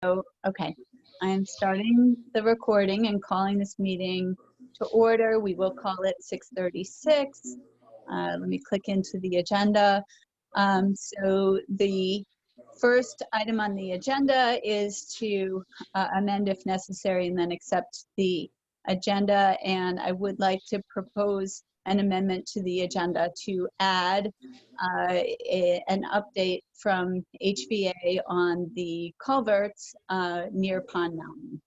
Okay, I am starting the recording and calling this meeting to order. We will call it 6:36. Let me click into the agenda. So the first item on the agenda is to amend if necessary and then accept the agenda. And I would like to propose an amendment to the agenda to add an update from HVA on the culverts near Pond Mountain.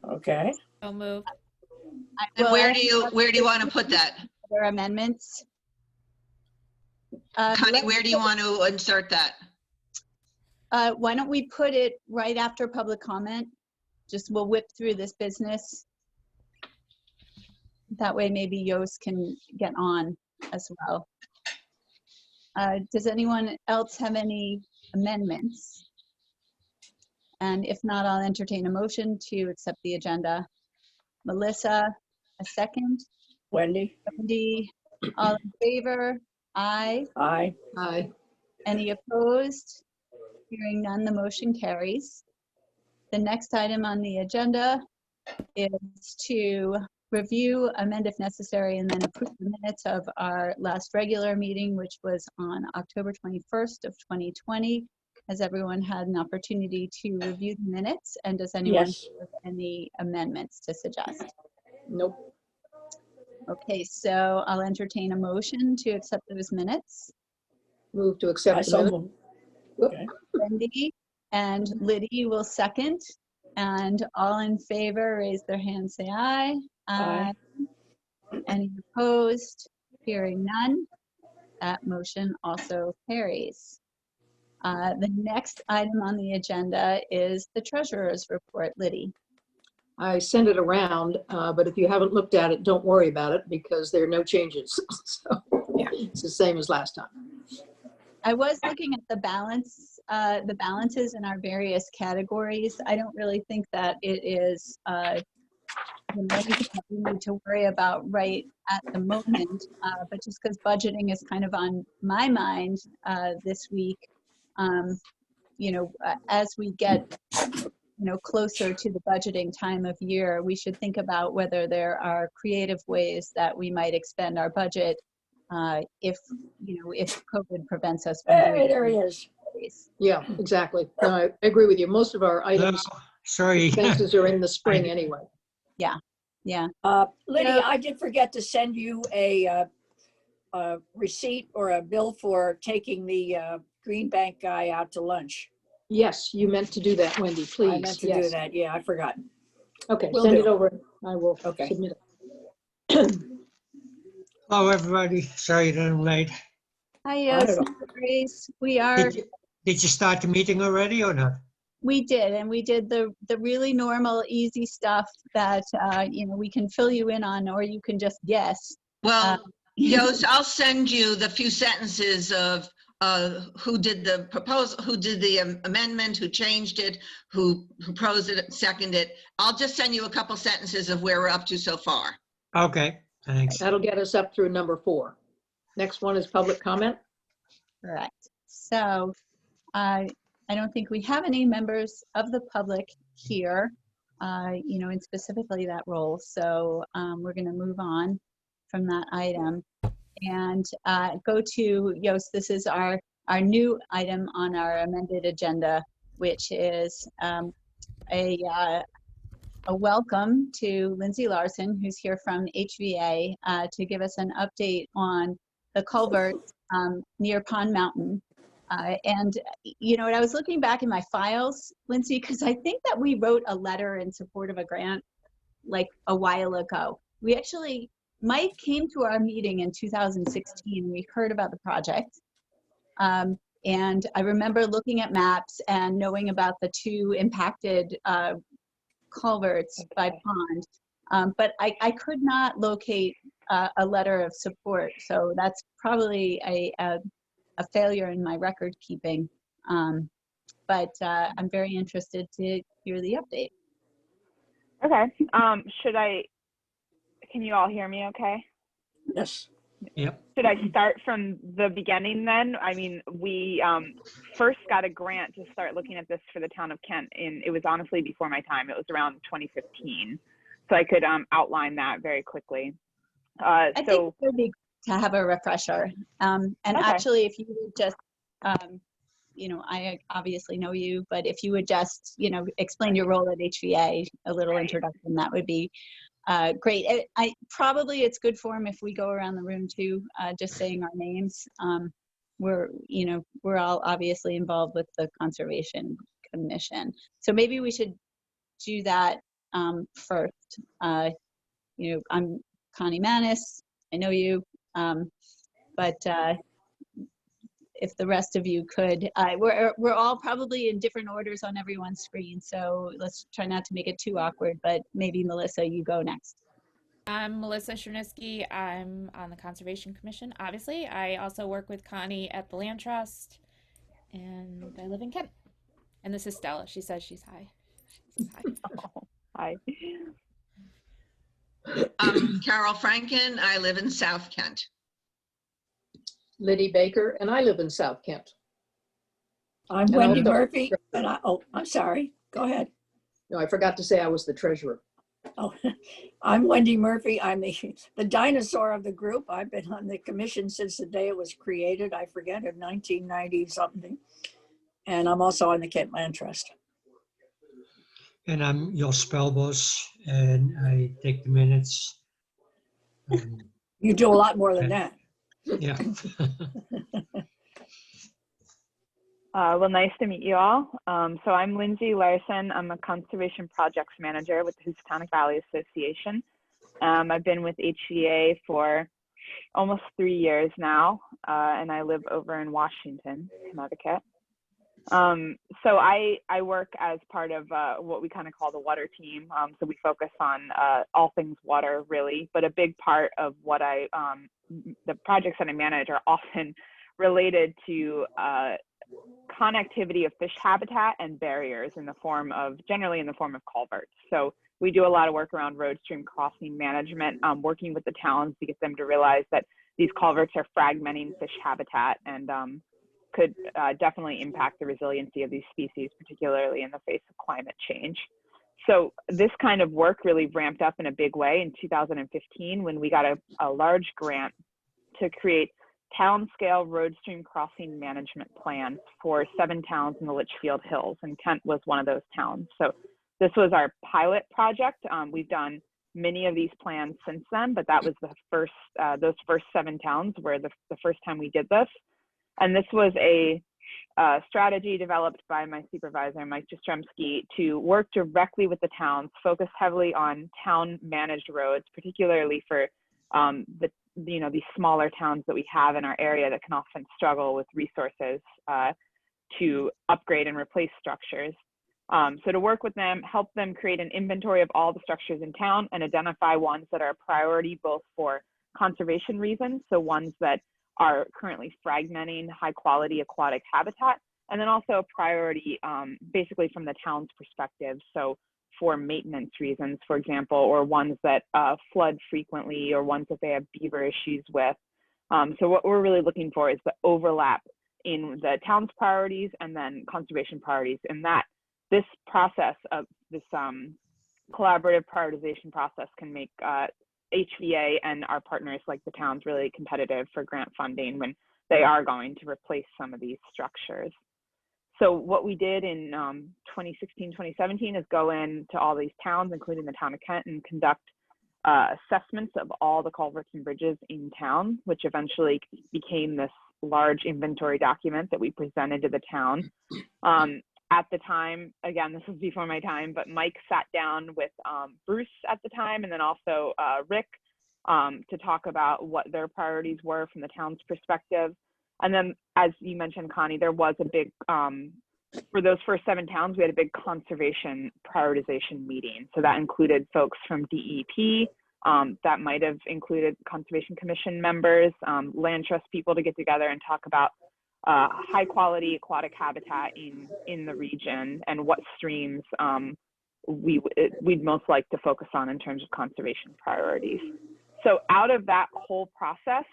Okay. So moved. And where do you want to put that? Other amendments. Connie, where do you want to insert that? Why don't we put it right after public comment? Just we'll whip through this business. That way maybe Yost can get on as well. Does anyone else have any amendments? And if not, I'll entertain a motion to accept the agenda. Melissa, a second. Wendy? Wendy, all in favor? Aye. Aye. Aye. Any opposed? Hearing none, the motion carries. The next item on the agenda is to review, amend if necessary, and then approve the minutes of our last regular meeting, which was on October 21st of 2020. Has everyone had an opportunity to review the minutes? And does anyone Yes. have any amendments to suggest? Nope. Okay, so I'll entertain a motion to accept those minutes. Move to accept the So minutes. moved. Okay. Wendy and Liddy will second. And all in favor, raise their hand, say aye. Aye. Any opposed? Hearing none, that motion also carries. The next item on the agenda is the treasurer's report. Liddy. I sent it around, but if you haven't looked at it, don't worry about it because there are no changes. So Yeah. it's the same as last time. I was looking at the balances in our various categories. I don't really think that it is anything that we need to worry about right at the moment, but just because budgeting is kind of on my mind this week, as we get closer to the budgeting time of year, we should think about whether there are creative ways that we might expend our budget if COVID prevents us from doing Hey, there he is. Yeah, exactly. No, I agree with you. Most of our items, Sorry. expenses are in the spring anyway. Yeah. Lydia, I did forget to send you a receipt or a bill for taking the Green Bank guy out to lunch. Yes, you meant to do that, Wendy, please. I meant to Yes. do that. Yeah, I forgot. Okay, Will send do. it over. I will Okay. submit it. Hello, everybody. Sorry that I'm late. Hi, Not at yes, all. Grace. We are. Did you start the meeting already or not? We did, and we did the really normal, easy stuff that we can fill you in on, or you can just guess. Well, Yost, I'll send you the few sentences of who did the proposal, who did the amendment, who changed it, who proposed it, seconded it. I'll just send you a couple sentences of where we're up to so far. Okay, thanks. That'll get us up through number 4. Next one is public comment. Correct. So, I don't think we have any members of the public here, in specifically that role. So we're going to move on from that item and go to Yost. This is our new item on our amended agenda, which is a welcome to Lindsay Larson, who's here from HVA, to give us an update on the culvert near Pond Mountain. And I was looking back in my files, Lindsay, because I think that we wrote a letter in support of a grant like a while ago. Mike came to our meeting in 2016. We heard about the project. And I remember looking at maps and knowing about the 2 impacted culverts by Pond. But I could not locate a letter of support. So that's probably a failure in my record keeping. But I'm very interested to hear the update. Okay. Can you all hear me okay? Yes. Yep. Should I start from the beginning then? I mean, we first got a grant to start looking at this for the town of Kent, and it was honestly before my time. It was around 2015. So I could outline that very quickly. I think it would be to have a refresher. And Okay. actually, if you would just, I obviously know you, but if you would just, explain your role at HVA, a little introduction, that would be great. It's good form if we go around the room too, just saying our names. We're all obviously involved with the Conservation Commission. So maybe we should do that first. I'm Connie Manis. I know you, but if the rest of you could, we're all probably in different orders on everyone's screen, so let's try not to make it too awkward, but maybe Melissa, you go next. I'm Melissa Chernisky. I'm on the Conservation Commission, obviously. I also work with Connie at the Land Trust, and I live in Kent. And this is Stella. She says she's hi. She says hi. Hi. Carol Franken, I live in South Kent. Liddy Baker, and I live in South Kent. I'm And Wendy also- Murphy, and I'm sorry. Go ahead. No, I forgot to say I was the treasurer. Oh, I'm Wendy Murphy. I'm the dinosaur of the group. I've been on the commission since the day it was created. I forget, in 1990 something. And I'm also on the Kent Land Trust. And I'm Jos Spelbos, and I take the minutes. You do a lot more than that. Yeah. Well, nice to meet you all. So I'm Lindsay Larson. I'm a conservation projects manager with the Housatonic Valley Association. I've been with HVA for almost 3 years now, and I live over in Washington, Connecticut. So I work as part of what we kind of call the water team. So we focus on all things water, really, but a big part of what the projects that I manage are often related to connectivity of fish habitat and barriers generally in the form of culverts. So we do a lot of work around road stream crossing management, working with the towns to get them to realize that these culverts are fragmenting fish habitat and could definitely impact the resiliency of these species, particularly in the face of climate change. So this kind of work really ramped up in a big way in 2015 when we got a large grant to create town-scale road stream crossing management plans for 7 towns in the Litchfield Hills, and Kent was one of those towns. So this was our pilot project. We've done many of these plans since then, but that was the first, those first 7 towns were the first time we did this. And this was a strategy developed by my supervisor, Mike Jastrzemski, to work directly with the towns, focus heavily on town-managed roads, particularly for these smaller towns that we have in our area that can often struggle with resources to upgrade and replace structures. So to work with them, help them create an inventory of all the structures in town and identify ones that are a priority both for conservation reasons, so ones that are currently fragmenting high quality aquatic habitat, and then also a priority basically from the town's perspective. So for maintenance reasons, for example, or ones that flood frequently, or ones that they have beaver issues with. So what we're really looking for is the overlap in the town's priorities and then conservation priorities, and that this process of this collaborative prioritization process can make HVA and our partners like the towns really competitive for grant funding when they are going to replace some of these structures. So what we did in 2016, 2017 is go into all these towns, including the town of Kent, and conduct assessments of all the culverts and bridges in town, which eventually became this large inventory document that we presented to the town. At the time, again, this was before my time, but Mike sat down with Bruce at the time, and then also Rick to talk about what their priorities were from the town's perspective. And then, as you mentioned, Connie, there was a big, for those first 7 towns, we had a big conservation prioritization meeting. So that included folks from DEP, that might have included Conservation Commission members, land trust people to get together and talk about high quality aquatic habitat in the region and what streams we'd most like to focus on in terms of conservation priorities. So out of that whole process,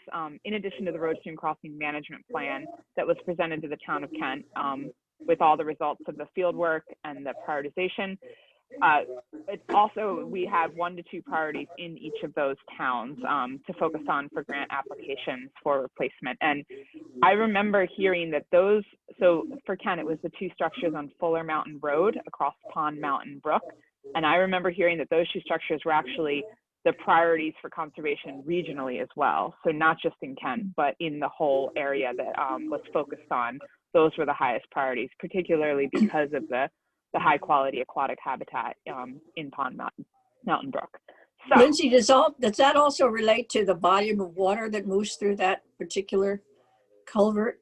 in addition to the road stream crossing management plan that was presented to the town of Kent with all the results of the field work and the prioritization, it's also, we have 1 to 2 priorities in each of those towns to focus on for grant applications for replacement. And I remember hearing that those, so for Kent, it was the 2 structures on Fuller Mountain Road across Pond Mountain Brook. And I remember hearing that those 2 structures were actually the priorities for conservation regionally as well. So not just in Kent, but in the whole area that was focused on. Those were the highest priorities, particularly because of the high quality aquatic habitat in Pond Mountain Brook. So, Lindsay, does that also relate to the volume of water that moves through that particular culvert?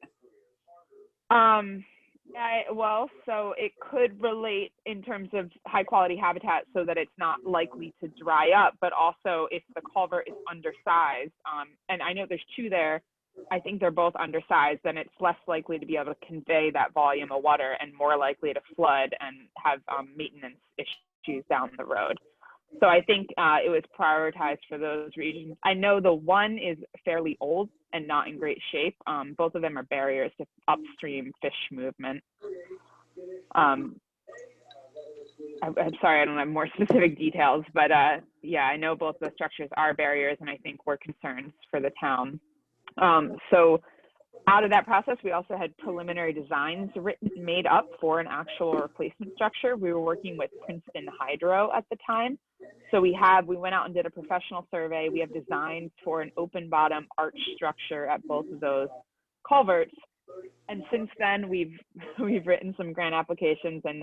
Well, so it could relate in terms of high quality habitat so that it's not likely to dry up, but also if the culvert is undersized, and I know there's 2 there, I think they're both undersized, then it's less likely to be able to convey that volume of water and more likely to flood and have maintenance issues down the road. So I think it was prioritized for those regions. I know the one is fairly old and not in great shape. Both of them are barriers to upstream fish movement. I'm sorry, I don't have more specific details, but yeah, I know both the structures are barriers and I think were concerns for the town. So out of that process, we also had preliminary designs made up for an actual replacement structure. We were working with Princeton Hydro at the time. So we went out and did a professional survey. We have designs for an open bottom arch structure at both of those culverts. And since then, we've written some grant applications and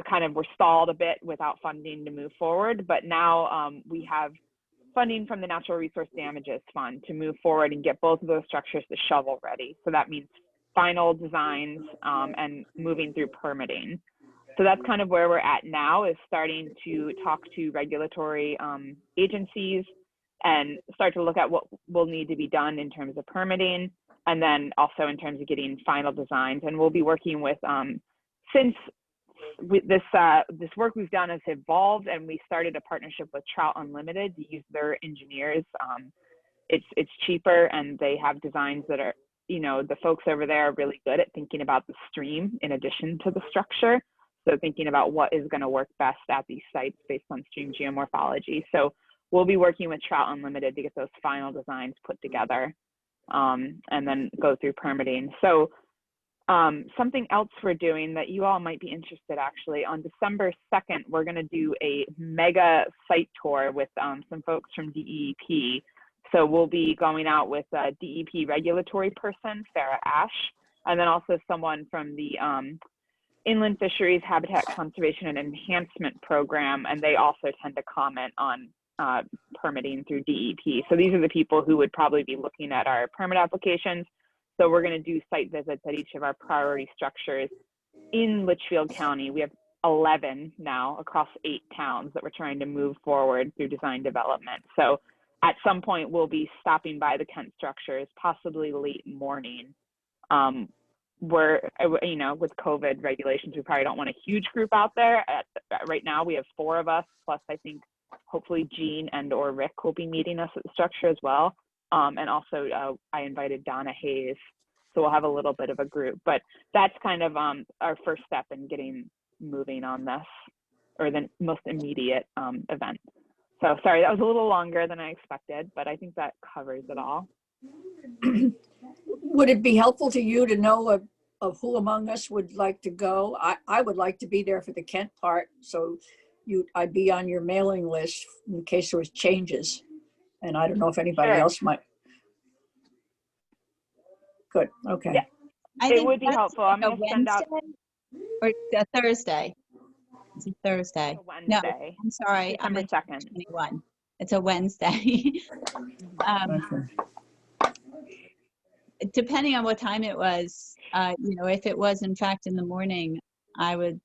kind of were stalled a bit without funding to move forward. But now we have funding from the Natural Resource Damages Fund to move forward and get both of those structures to shovel ready. So that means final designs and moving through permitting. So that's kind of where we're at now, is starting to talk to regulatory agencies and start to look at what will need to be done in terms of permitting, and then also in terms of getting final designs. And we'll be working with, since this work we've done has evolved and we started a partnership with Trout Unlimited to use their engineers. It's cheaper and they have designs that are, the folks over there are really good at thinking about the stream in addition to the structure. So thinking about what is going to work best at these sites based on stream geomorphology. So we'll be working with Trout Unlimited to get those final designs put together and then go through permitting. So something else we're doing that you all might be interested, actually, on December 2nd, we're going to do a mega site tour with some folks from DEP. So we'll be going out with a DEP regulatory person, Sarah Ash, and then also someone from the Inland Fisheries Habitat Conservation and Enhancement Program, and they also tend to comment on permitting through DEP. So these are the people who would probably be looking at our permit applications. So we're going to do site visits at each of our priority structures in Litchfield County. We have 11 now across 8 towns that we're trying to move forward through design development. So at some point we'll be stopping by the Kent structures, possibly late morning. We're, with COVID regulations, we probably don't want a huge group out there. Right now we have 4 of us, plus I think hopefully Jean and or Rick will be meeting us at the structure as well. And also I invited Donna Hayes, so we'll have a little bit of a group, but that's kind of our first step in getting moving on this, or the most immediate event. So sorry, that was a little longer than I expected, but I think that covers it all. Would it be helpful to you to know of who among us would like to go? I would like to be there for the Kent part, so I'd be on your mailing list in case there was changes. And I don't know if anybody else might. Good, okay. Yeah, it would be helpful. I'm going to send out. Or a Thursday. It's a Thursday. A Wednesday. No, I'm sorry. December 2nd. 21. It's a Wednesday. Depending on what time it was, if it was in fact in the morning, I would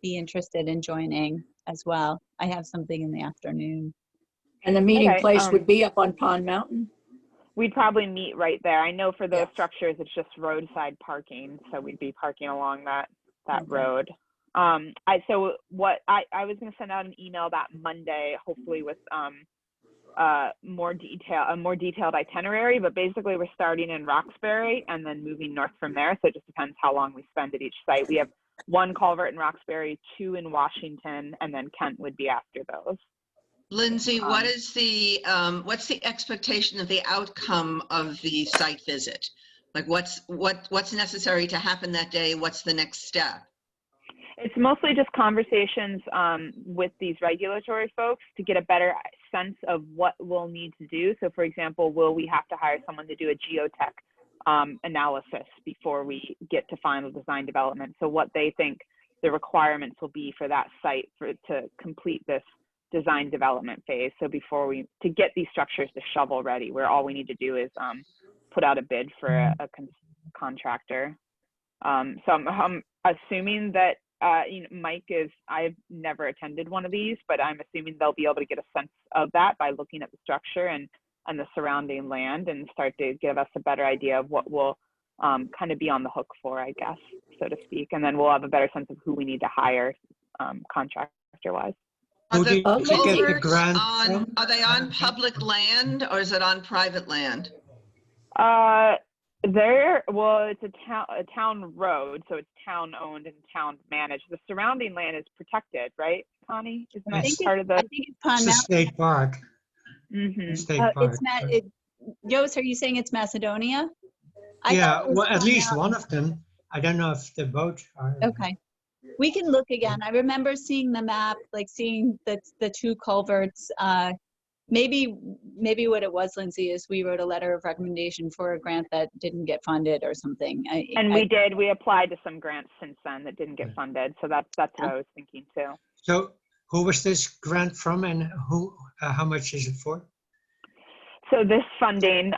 be interested in joining as well. I have something in the afternoon. And the meeting place would be up on Pond Mountain? We'd probably meet right there. I know for those structures, it's just roadside parking. So we'd be parking along that road. I was going to send out an email that Monday, hopefully with a more detailed itinerary, but basically we're starting in Roxbury and then moving north from there. So it just depends how long we spend at each site. We have 1 culvert in Roxbury, 2 in Washington, and then Kent would be after those. Lindsay, what Um, is the, what's the expectation of the outcome of the site visit? Like what's necessary to happen that day? What's the next step? It's mostly just conversations with these regulatory folks to get a better sense of what we'll need to do. So for example, will we have to hire someone to do a geotech analysis before we get to final design development? So what they think the requirements will be for that site to complete this design development phase. So to get these structures to shovel ready, where all we need to do is put out a bid for a contractor. So I'm assuming that Mike I've never attended one of these, but I'm assuming they'll be able to get a sense of that by looking at the structure and the surrounding land and start to give us a better idea of what we'll kind of be on the hook for, I guess, so to speak. And then we'll have a better sense of who we need to hire contractor-wise. Are Who the did you get the culverts grant on, from? are they on public land or is it on private land? Well, it's a town road, so it's town owned and town managed. The surrounding land is protected, right, Connie? Isn't that Yes. part of I the? think it's Pond It's a Mountain. state park. Mhm. State park. Jose, are you saying it's Macedonia? I Yeah, thought it was well, at Pond least Mountain. one of them. I don't know if the both are. Okay. We can look again. I remember seeing the map, like seeing the 2 culverts. Maybe what it was, Lindsay, is we wrote a letter of recommendation for a grant that didn't get funded or something. And we applied to some grants since then that didn't get funded. So that's what I was thinking too. So who was this grant from and how much is it for? So this funding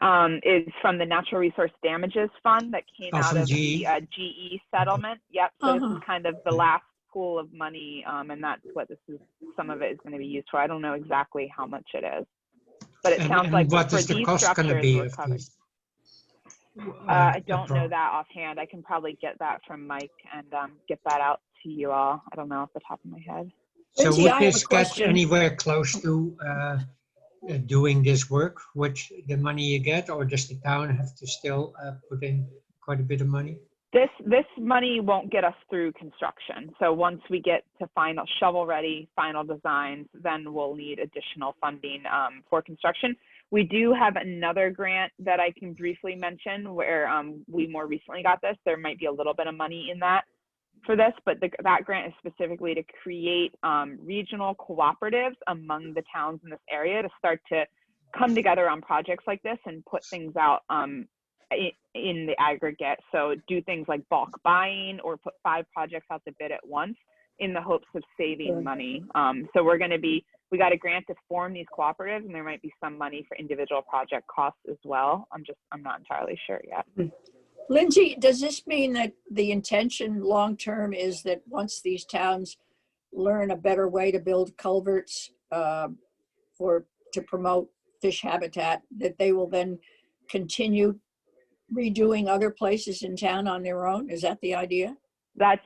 is from the Natural Resource Damages Fund that came out from of GE? the GE settlement. Yep. So this is kind of the last pool of money, and that's what some of it is going to be used for. I don't know exactly how much it is, but it sounds like what for is the these cost going to structures be we're of covered. these? I don't know that offhand. I can probably get that from Mike and get that out to you all. I don't know off the top of my head. So Lindsay, would I have a this get question. anywhere close to doing this work, which the money you get, or does the town have to still put in quite a bit of money? This money won't get us through construction. So once we get to final shovel ready, final designs, then we'll need additional funding for construction. We do have another grant that I can briefly mention where we more recently got this. There might be a little bit of money in that for this, but that grant is specifically to create regional cooperatives among the towns in this area to start to come together on projects like this and put things out in the aggregate. So do things like bulk buying or put 5 projects out to bid at once in the hopes of saving money. So we got a grant to form these cooperatives, and there might be some money for individual project costs as well. I'm not entirely sure yet. Lindsay, does this mean that the intention long-term is that once these towns learn a better way to build culverts to promote fish habitat, that they will then continue redoing other places in town on their own? Is that the idea? That's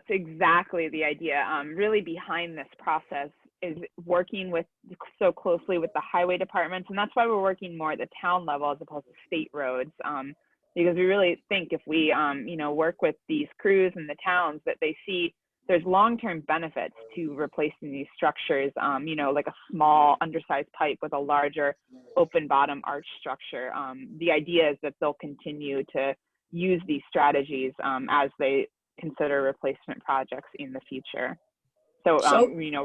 exactly the idea. Really behind this process is working so closely with the highway departments. And that's why we're working more at the town level as opposed to state roads. Because we really think if we, work with these crews in the towns that they see there's long-term benefits to replacing these structures, like a small undersized pipe with a larger open bottom arch structure. The idea is that they'll continue to use these strategies as they consider replacement projects in the future. So,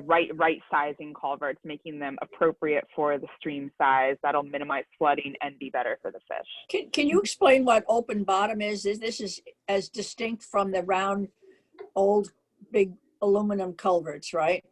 right sizing culverts, making them appropriate for the stream size, that'll minimize flooding and be better for the fish. Can you explain what open bottom is? This is as distinct from the round, old, big aluminum culverts, right?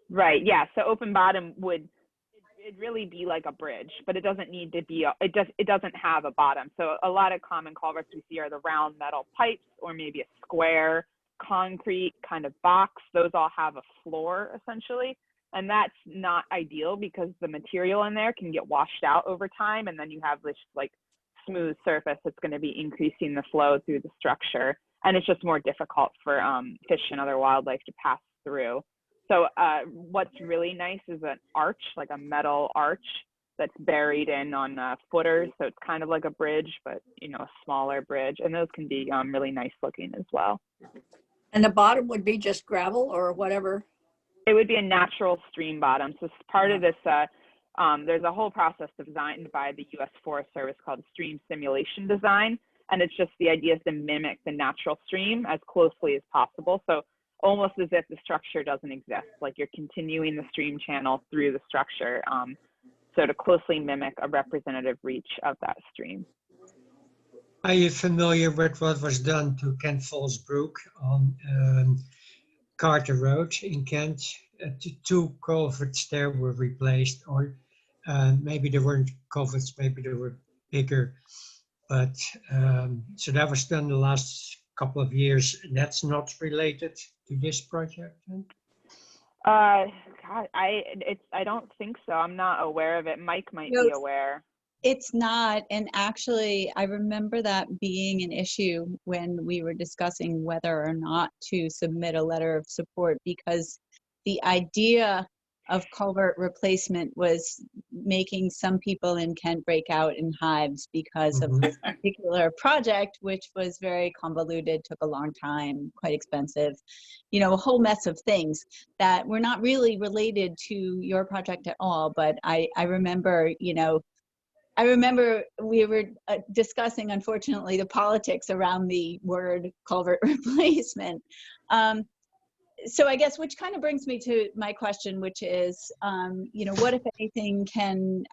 Right, yeah. So open bottom it'd really be like a bridge, but it doesn't need to be, it doesn't have a bottom. So a lot of common culverts we see are the round metal pipes or maybe a square concrete kind of box. Those all have a floor essentially. And that's not ideal because the material in there can get washed out over time. And then you have this like smooth surface that's going to be increasing the flow through the structure. And it's just more difficult for fish and other wildlife to pass through. So what's really nice is an arch, like a metal arch that's buried in on footers. So it's kind of like a bridge, but a smaller bridge. And those can be really nice looking as well. And the bottom would be just gravel or whatever? It would be a natural stream bottom. So part of this, there's a whole process designed by the U.S. Forest Service called stream simulation design. And it's just the idea is to mimic the natural stream as closely as possible. So almost as if the structure doesn't exist, like you're continuing the stream channel through the structure. So to closely mimic a representative reach of that stream. Are you familiar with what was done to Kent Falls Brook on Carter Road in Kent? Two culverts there were replaced, or maybe they weren't culverts, maybe they were bigger. But so that was done the last couple of years. That's not related to this project? Then? God, I don't think so. I'm not aware of it. Mike might be aware. It's not. And actually, I remember that being an issue when we were discussing whether or not to submit a letter of support, because the idea of culvert replacement was making some people in Kent break out in hives because of this particular project, which was very convoluted, took a long time, quite expensive, a whole mess of things that were not really related to your project at all. But I remember, I remember we were discussing, unfortunately, the politics around the word culvert replacement. So I guess, which kind of brings me to my question, which is, what, if anything, can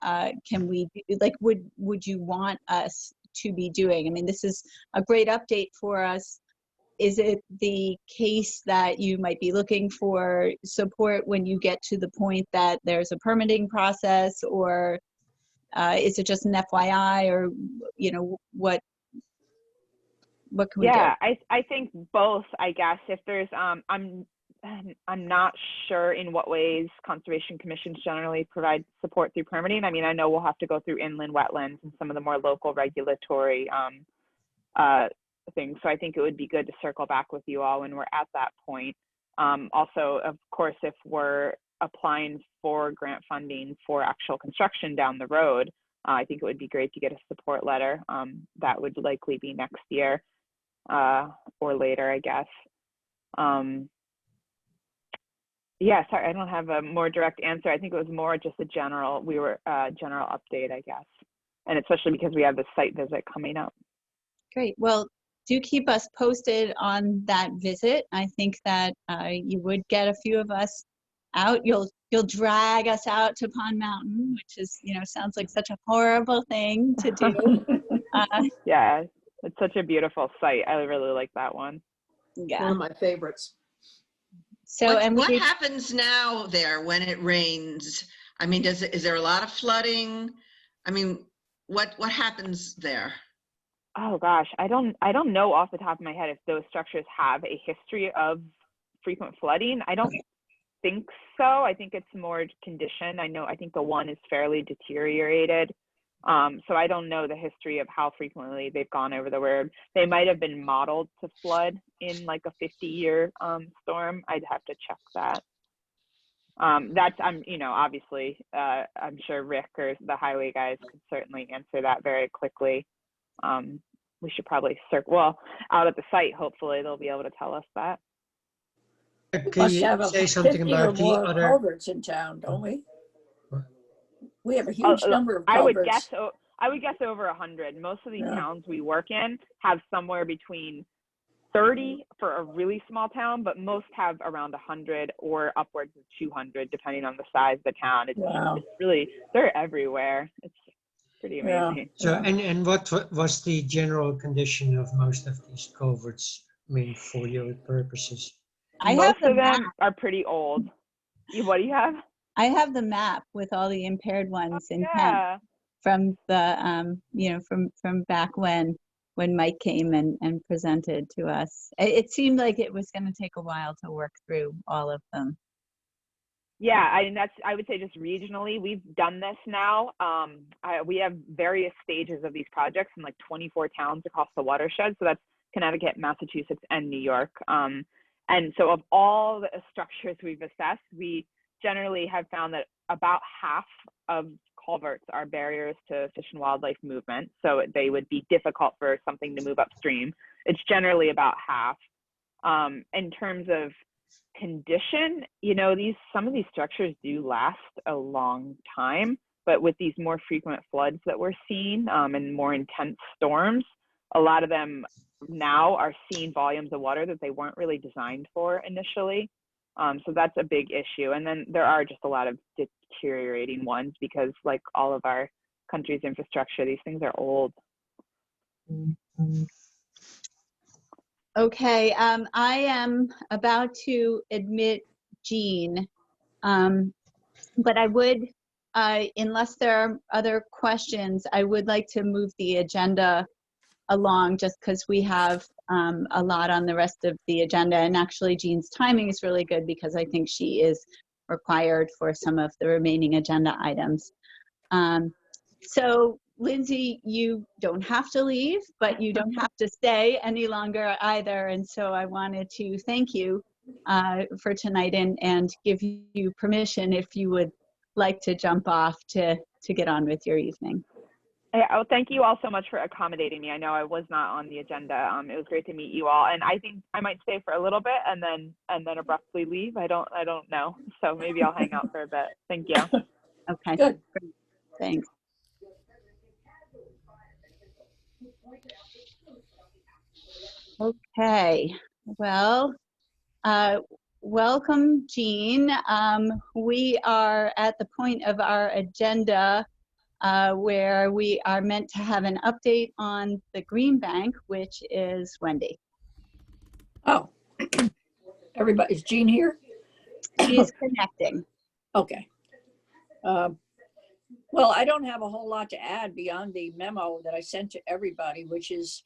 we do? Like, would you want us to be doing? I mean, this is a great update for us. Is it the case that you might be looking for support when you get to the point that there's a permitting process, or is it just an FYI, or what can we do? Yeah, I think both. I guess if there's I'm not sure in what ways conservation commissions generally provide support through permitting. I mean, I know we'll have to go through inland wetlands and some of the more local regulatory things. So I think it would be good to circle back with you all when we're at that point. Also, of course, if we're applying for grant funding for actual construction down the road, I think it would be great to get a support letter. That would likely be next year or later, I guess. Yeah, sorry, I don't have a more direct answer. I think it was more just a general update, I guess. And especially because we have the site visit coming up. Great. Well, do keep us posted on that visit. I think that you would get a few of us out. You'll drag us out to Pond Mountain, which is, sounds like such a horrible thing to do. Yeah, it's such a beautiful site. I really like that one. Yeah. One of my favorites. So, what happens now there when it rains? I mean, is there a lot of flooding? I mean, what happens there? Oh gosh, I don't know off the top of my head if those structures have a history of frequent flooding. I don't think so. I think it's more condition. I think the one is fairly deteriorated. So I don't know the history of how frequently they've gone over the word. They might have been modeled to flood in like a 50-year storm. I'd have to check that. Obviously, I'm sure Rick or the highway guys could certainly answer that very quickly. We should probably out at the site, hopefully they'll be able to tell us that. Can you say something about the other culverts in town, don't we? We have a huge number of culverts. I would guess over 100. Most of these towns we work in have somewhere between 30 for a really small town, but most have around 100 or upwards of 200, depending on the size of the town. It's really, they're everywhere. It's pretty amazing. So, and what was the general condition of most of these culverts, for your purposes? Most of them are pretty old. What do you have? I have the map with all the impaired ones in Kent from the, from back when Mike came and presented to us. It seemed like it was going to take a while to work through all of them. Yeah, I would say just regionally, we've done this now. We have various stages of these projects in like 24 towns across the watershed. So that's Connecticut, Massachusetts, and New York. And so of all the structures we've assessed, we generally have found that about half of culverts are barriers to fish and wildlife movement, so they would be difficult for something to move upstream. It's generally about half. In terms of condition, you know, some of these structures do last a long time, but with these more frequent floods that we're seeing and more intense storms, a lot of them now are seeing volumes of water that they weren't really designed for initially. So that's a big issue. And then there are just a lot of deteriorating ones because, like all of our country's infrastructure, these things are old. Okay, I am about to admit Jean, but I would, unless there are other questions, I would like to move the agenda along just because we have a lot on the rest of the agenda. And actually Jean's timing is really good because I think she is required for some of the remaining agenda items. So Lindsay, you don't have to leave, but you don't have to stay any longer either. And so I wanted to thank you for tonight and give you permission if you would like to jump off to get on with your evening. Yeah, thank you all so much for accommodating me. I know I was not on the agenda. It was great to meet you all, and I think I might stay for a little bit and then abruptly leave. I don't know. So maybe I'll hang out for a bit. Thank you. Okay. Good. Great. Thanks. Okay. Well, welcome, Jean. We are at the point of our agenda where we are meant to have an update on the Green Bank, which is Wendy. Oh, everybody, is Jean here? She is connecting. Okay. Well, I don't have a whole lot to add beyond the memo that I sent to everybody, which is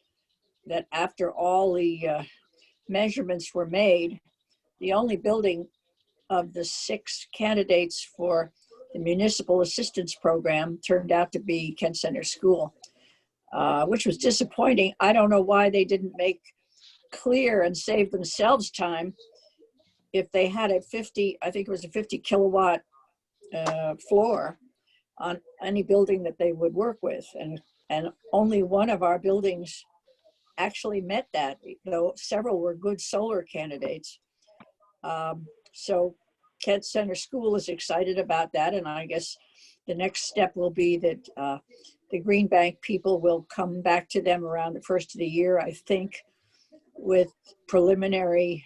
that after all the measurements were made, the only building of the 6 candidates for the municipal assistance program turned out to be Kent Center School, which was disappointing. I don't know why they didn't make clear and save themselves time. If they had a 50, I think it was a 50 kilowatt floor on any building that they would work with. And only one of our buildings actually met that, though several were good solar candidates. So Kent Center School is excited about that. And I guess the next step will be that the Green Bank people will come back to them around the first of the year, I think, with preliminary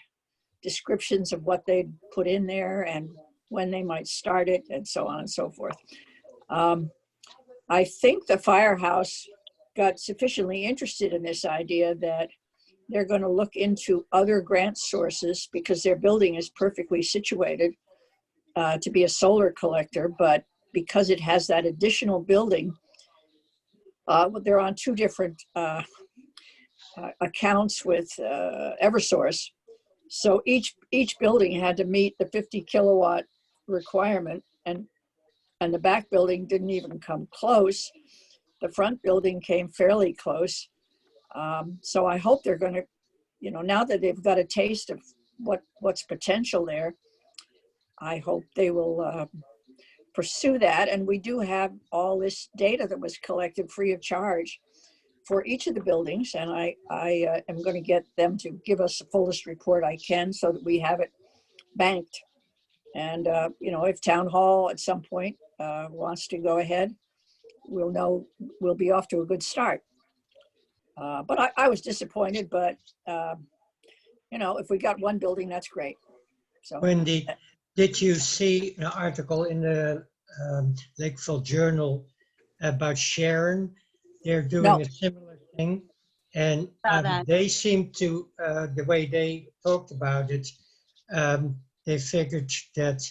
descriptions of what they'd put in there and when they might start it and so on and so forth. I think the firehouse got sufficiently interested in this idea that they're going to look into other grant sources because their building is perfectly situated to be a solar collector, but because it has that additional building, they're on 2 different accounts with Eversource. So each building had to meet the 50 kilowatt requirement, and the back building didn't even come close. The front building came fairly close. So I hope they're going to, you know, now that they've got a taste of what's potential there, I hope they will pursue that. And we do have all this data that was collected free of charge for each of the buildings. And I am going to get them to give us the fullest report I can so that we have it banked. And, you know, if Town Hall at some point wants to go ahead, we'll know we'll be off to a good start. But I was disappointed, but, you know, if we got one building, that's great. So, Wendy, did you see an article in the Lakeville Journal about Sharon? They're doing No. a similar thing. And Saw that. they seem to, the way they talked about it, they figured that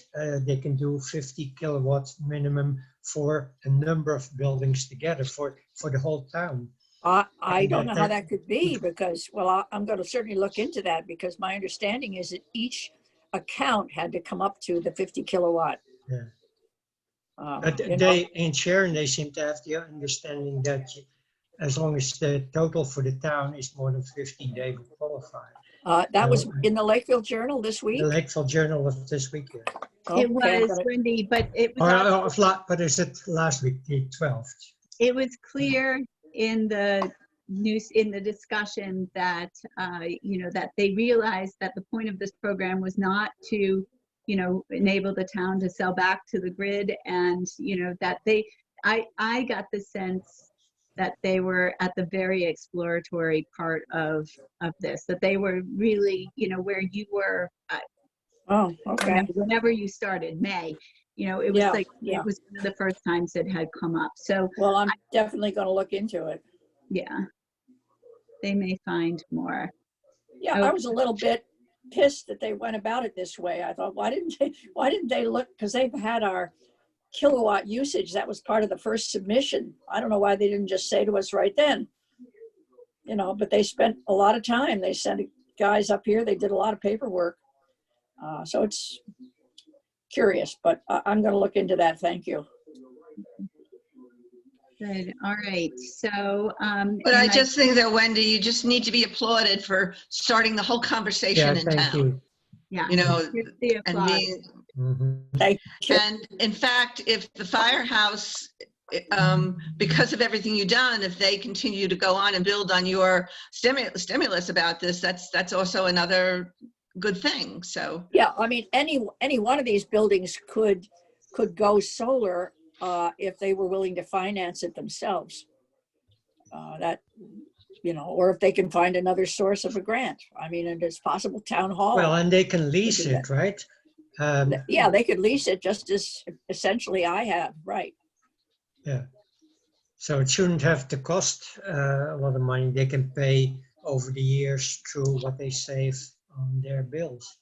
they can do 50 kilowatts minimum for a number of buildings together for the whole town. I don't know how that could be because, well, I'm going to certainly look into that because my understanding is that each account had to come up to the 50 kilowatt. Yeah. But You know, they, in Sharon, they seem to have the understanding that as long as the total for the town is more than 50, they will qualify. that was in the Lakeville Journal this week. The Lakeville Journal of this week. Yeah. It Okay, I'm was, gonna- Wendy, but it was, But is it last week, the 12th? it was clear in the news, in the discussion that, that they realized that the point of this program was not to, enable the town to sell back to the grid, and, that I got the sense that they were at the very exploratory part of this, that they were really, where you were, Oh, okay. whenever you started, May, it was Yeah, like, yeah. it was one of the first times it had come up. So, Well, I'm definitely gonna look into it. yeah, they may find more. Yeah, I was a little bit pissed that they went about it this way. I thought, why didn't they look, because they've had our kilowatt usage. That was part of the first submission. I don't know why they didn't just say to us right then. But they spent a lot of time. They sent guys up here. They did a lot of paperwork. So it's curious, but I'm going to look into that. Thank you. Good. All right. So, But I and just think that, Wendy, you just need to be applauded for starting the whole Yeah, conversation in thank town. you. yeah, And the applause. being, Mhm. Thank you. and in fact, if the firehouse, because of everything you've done, if they continue to go on and build on your stimulus about this, that's also another good thing. So, Yeah, I mean, any one of these buildings could go solar if they were willing to finance it themselves. Or if they can find another source of a grant. I mean, and it's possible town hall. Well, and they can lease do it, right? Um, Yeah, they could lease it just as essentially I have, right? Yeah. So it shouldn't have to cost a lot of money. They can pay over the years through what they save on their bills.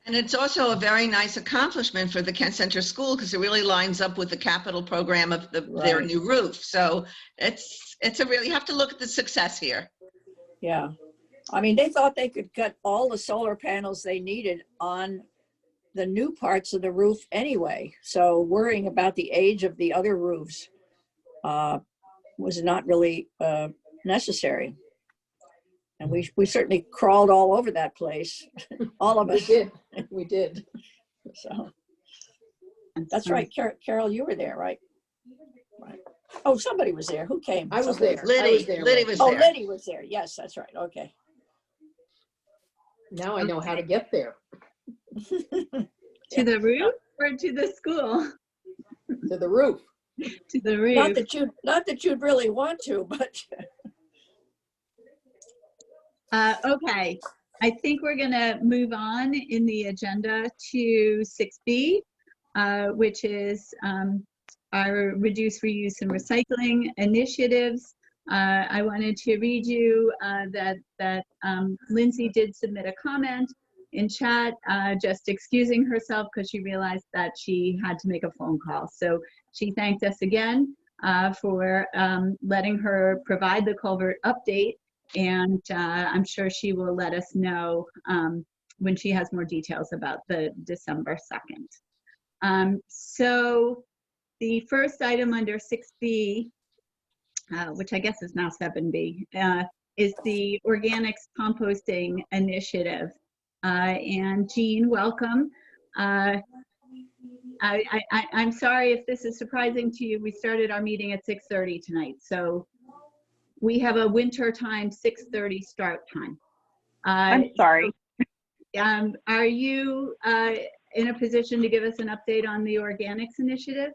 and it's also a very nice accomplishment for the Kent Center School because it really lines up with the capital program of their Right. new roof. So it's a really, you have to look at the success here. Yeah. I mean, they thought they could get all the solar panels they needed on the new parts of the roof anyway. So worrying about the age of the other roofs was not really necessary. And we certainly crawled all over that place, all of We us. did, we did. So that's right, Carol, you were there, right? Right. Oh, somebody was there. Who came? I was Somebody- there. I was there, Liddy Mike. was Oh, there. Liddy was there. Yes, that's right. Okay. Now I know how to get there, To the roof or to the school? to the roof. To the roof. Not that you'd really want to, but Okay, I think we're gonna move on in the agenda to 6B, which is our reduce, reuse, and recycling initiatives. I wanted to read you that Lindsay did submit a comment in chat, just excusing herself because she realized that she had to make a phone call. So she thanked us again for letting her provide the culvert update. And I'm sure she will let us know when she has more details about the December 2nd. So the first item under 6B, which I guess is now 7B, is the organics composting initiative. And Jean, welcome. I'm sorry if this is surprising to you. We started our meeting at 6:30 tonight. So we have a winter time 6:30 start time. I'm sorry. Are you in a position to give us an update on the organics initiative?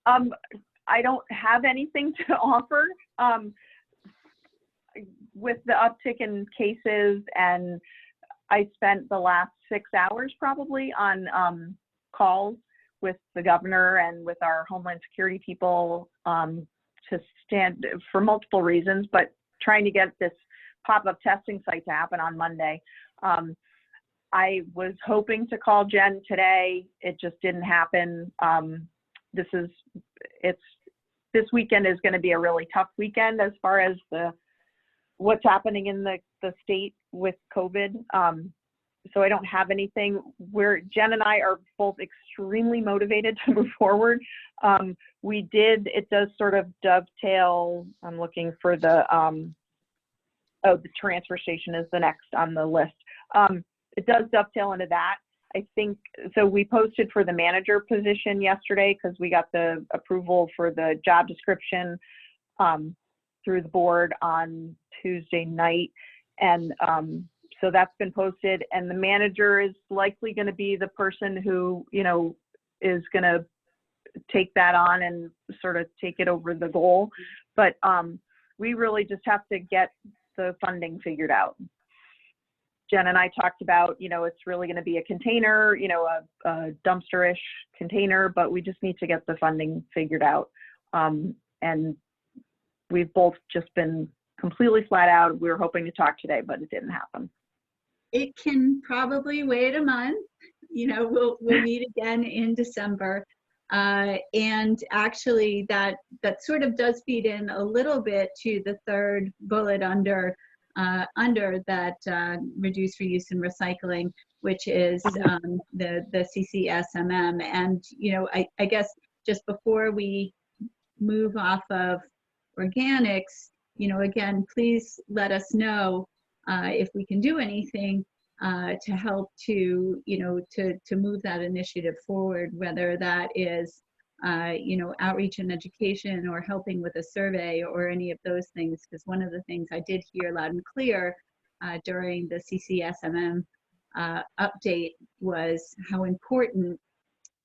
I don't have anything to offer. With the uptick in cases, and I spent the last 6 hours probably on calls with the governor and with our Homeland Security people to stand for multiple reasons, but trying to get this pop-up testing site to happen on Monday. I was hoping to call Jen today. It just didn't happen. This weekend is going to be a really tough weekend as far as what's happening in the state with COVID. So I don't have anything. Jen and I are both extremely motivated to move forward. It does sort of dovetail. I'm looking for the transfer station is the next on the list. It does dovetail into that. I think, so we posted for the manager position yesterday because we got the approval for the job description through the board on Tuesday night. And so that's been posted, and the manager is likely going to be the person who, you know, is going to take that on and sort of take it over the goal. But we really just have to get the funding figured out. Jen and I talked about, you know, it's really going to be a container, you know, a dumpster-ish container, but we just need to get the funding figured out. And we've both just been completely flat out. We were hoping to talk today, but it didn't happen. It can probably wait a month. You know, we'll meet again in December. And actually that sort of does feed in a little bit to the third bullet under that reduce, reuse, and recycling, which is the CCSMM. And, you know, I guess just before we move off of organics, you know, again, please let us know if we can do anything to help to, you know, to move that initiative forward, whether that is, you know, outreach and education or helping with a survey or any of those things. Because one of the things I did hear loud and clear during the CCSMM update was how important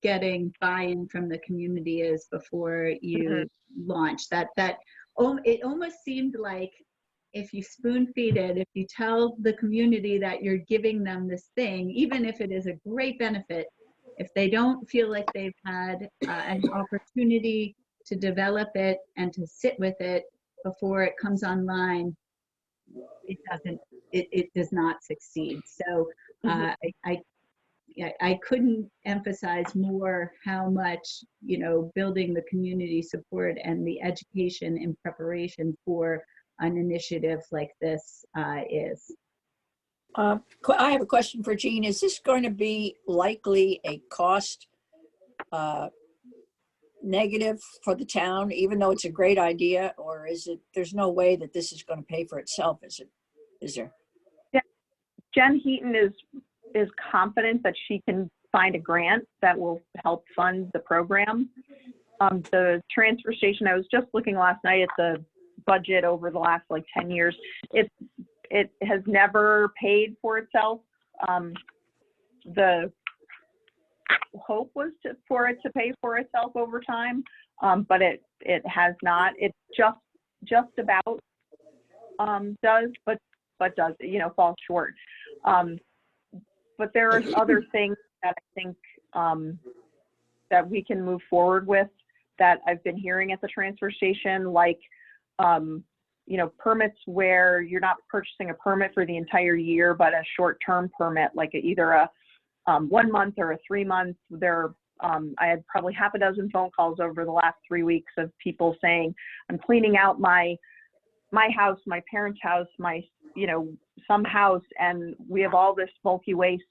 getting buy-in from the community is before you launch. It almost seemed like if you spoon feed it, if you tell the community that you're giving them this thing, even if it is a great benefit, if they don't feel like they've had an opportunity to develop it and to sit with it before it comes online, it does not succeed. So I couldn't emphasize more how much, you know, building the community support and the education in preparation for an initiative like this is. I have a question for Jean. Is this going to be likely a cost negative for the town, even though it's a great idea, or is it, there's no way that this is going to pay for itself, is it? Is there? Yeah. Jen Heaton is confident that she can find a grant that will help fund the program. The transfer station, I was just looking last night at the budget over the last like 10 years. It has never paid for itself. The hope was for it to pay for itself over time, but it has not. It just about does, but does, you know, falls short. But there are other things that I think that we can move forward with that I've been hearing at the transfer station, like, you know, permits where you're not purchasing a permit for the entire year, but a short-term permit, like either a 1 month or a 3 month. I had probably half a dozen phone calls over the last 3 weeks of people saying, I'm cleaning out my house, my parents' house, my, you know, some house, and we have all this bulky waste,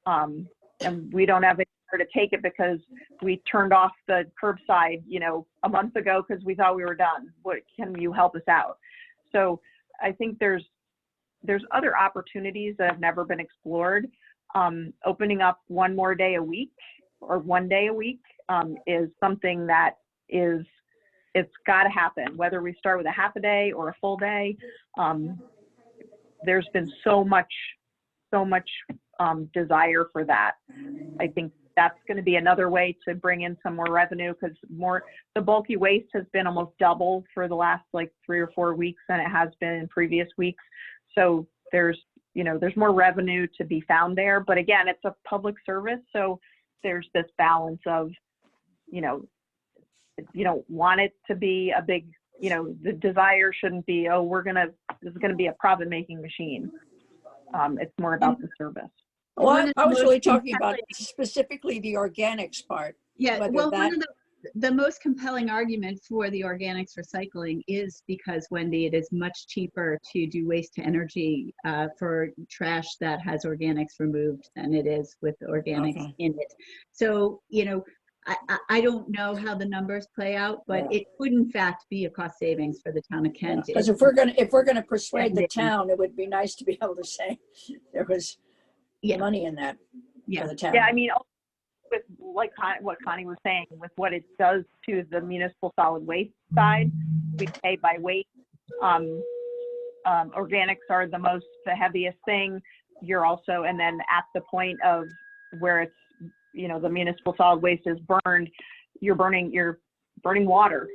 and we don't have anywhere to take it because we turned off the curbside, you know, a month ago because we thought we were done. What, can you help us out? So I think there's other opportunities that have never been explored. Opening up 1 more day a week or 1 day a week is something that it's got to happen, whether we start with a half a day or a full day. There's been so much desire for that. I think that's going to be another way to bring in some more revenue, because the bulky waste has been almost double for the last like 3 or 4 weeks than it has been in previous weeks. So there's more revenue to be found there. But again, it's a public service, so there's this balance of, you don't want it to be a big, the desire shouldn't be, this is going to be a profit making machine. It's more about the service. Well, I was really talking about specifically the organics part. Yeah, well, one of the most compelling argument for the organics recycling is because, Wendy, it is much cheaper to do waste to energy for trash that has organics removed than it is with organics in it. So, I don't know how the numbers play out, but it could in fact be a cost savings for the town of Kent. Because if we're gonna persuade the town, it would be nice to be able to say there was money in that. Yeah. for the town. Yeah, I mean, with like what Connie was saying, with what it does to the municipal solid waste side, we pay by weight. Organics are the heaviest thing. You're also, and then at the point of where it's, the municipal solid waste is burned, you're burning water,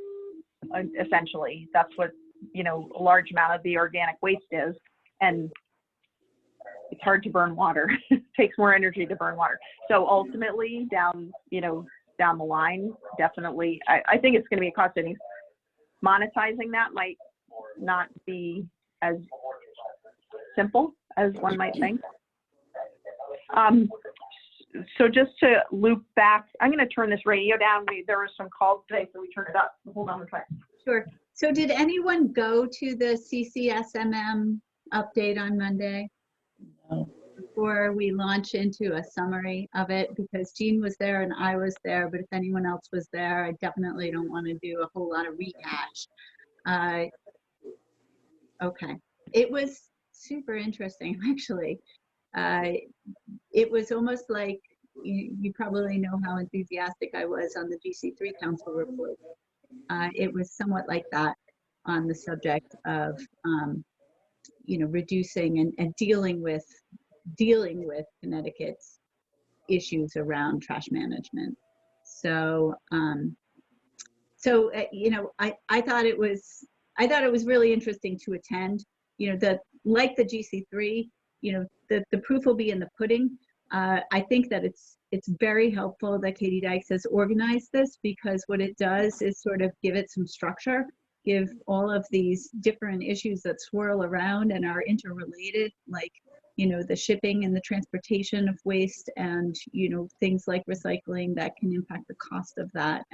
essentially. That's what, a large amount of the organic waste is. And it's hard to burn water. It takes more energy to burn water. So ultimately down the line, definitely, I think it's going to be a cost savings. Monetizing that might not be as simple as one might think. So just to loop back, I'm going to turn this radio down. There were some calls today, so we turned it up. Hold on a second. Sure. So did anyone go to the CCSMM update on Monday? No. Before we launch into a summary of it, because Jean was there and I was there, but if anyone else was there, I definitely don't want to do a whole lot of rehash. Okay. It was super interesting, actually. It was almost like, you probably know how enthusiastic I was on the GC3 Council report. It was somewhat like that on the subject of, reducing and dealing with Connecticut's issues around trash management. So, I thought it was really interesting to attend. Like the GC3, the proof will be in the pudding. I think that it's very helpful that Katie Dykes has organized this, because what it does is sort of give it some structure, give all of these different issues that swirl around and are interrelated, like, the shipping and the transportation of waste, and, things like recycling that can impact the cost of that.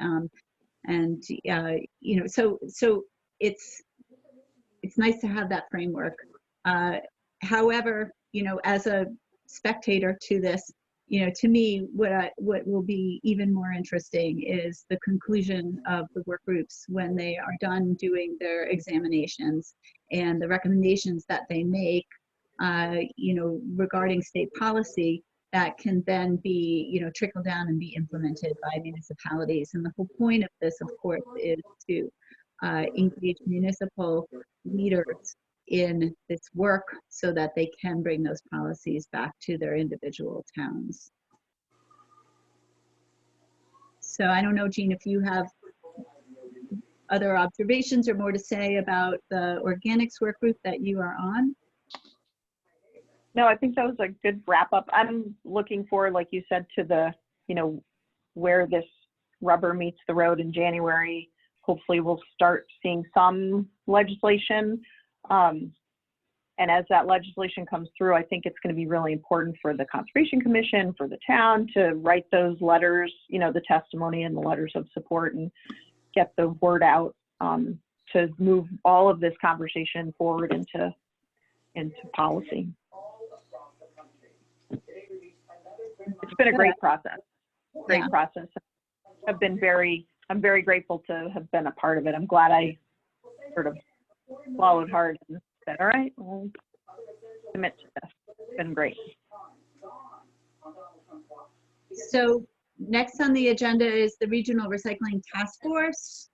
So it's nice to have that framework. However, as a spectator to this, to me, what will be even more interesting is the conclusion of the work groups when they are done doing their examinations, and the recommendations that they make, regarding state policy that can then be, trickle down and be implemented by municipalities. And the whole point of this, of course, is to engage municipal leaders in this work so that they can bring those policies back to their individual towns. So I don't know, Jean, if you have other observations or more to say about the organics work group that you are on. No, I think that was a good wrap up. I'm looking forward, like you said, to the, where this rubber meets the road in January. Hopefully we'll start seeing some legislation. And as that legislation comes through, I think it's going to be really important for the Conservation Commission, for the town, to write those letters, the testimony and the letters of support, and get the word out to move all of this conversation forward into policy. It's been a great process. Great process. I'm very grateful to have been a part of it. I'm glad I sort of swallowed hard and said, all right, we'll commit to this. It's been great. So next on the agenda is the Regional Recycling Task Force.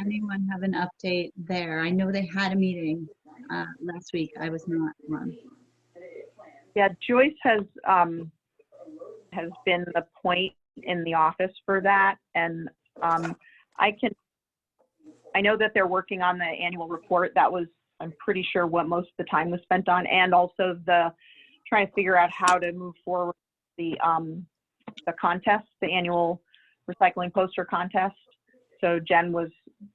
Anyone have an update there? I know they had a meeting last week. I was not one. Yeah, Joyce has been the point in the office for that, and I know that they're working on the annual report. That was, I'm pretty sure, what most of the time was spent on, and also the trying to figure out how to move forward the contest, the annual recycling poster contest. So Jen was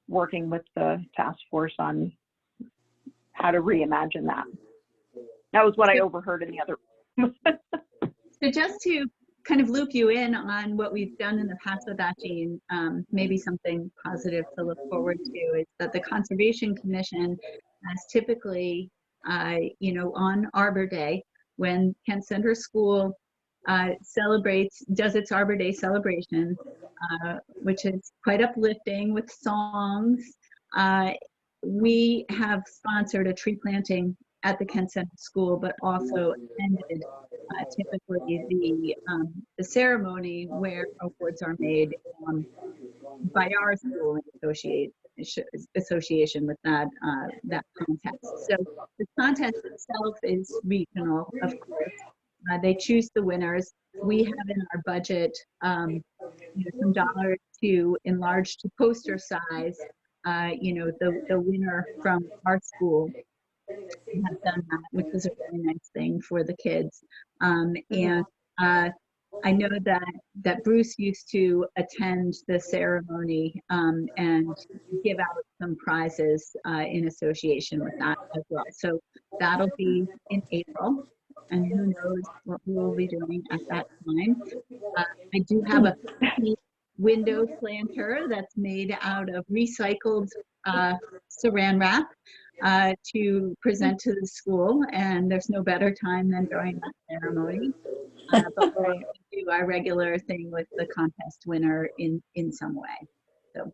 working with the task force on how to reimagine that. That was what I overheard in the other room. So just to kind of loop you in on what we've done in the past with that, Jean, maybe something positive to look forward to is that the Conservation Commission has typically, on Arbor Day, when Kent Center School does its Arbor Day celebration, which is quite uplifting with songs. We have sponsored a tree planting at the Kent Center School, but also attended typically the ceremony where awards are made by our school in association with that contest. So the contest itself is regional, of course. They choose the winners. We have in our budget some dollars to enlarge to poster size. The winner from our school have done that, which is a really nice thing for the kids. And I know that Bruce used to attend the ceremony and give out some prizes in association with that as well. So that'll be in April, and who knows what we will be doing at that time. I do have a window planter that's made out of recycled saran wrap to present to the school, and there's no better time than during that ceremony. But we'll do our regular thing with the contest winner in some way. So,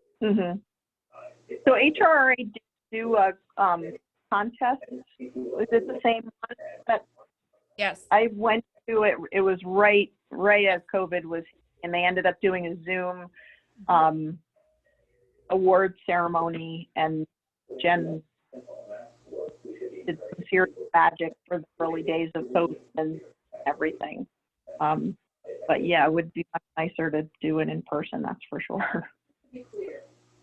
So HRRA did do a contest. Was it the same one that Yes. I went to? It was right as COVID was, and they ended up doing a Zoom award ceremony, and Jen did some serious magic for the early days of COVID and everything. But yeah, it would be much nicer to do it in person, that's for sure.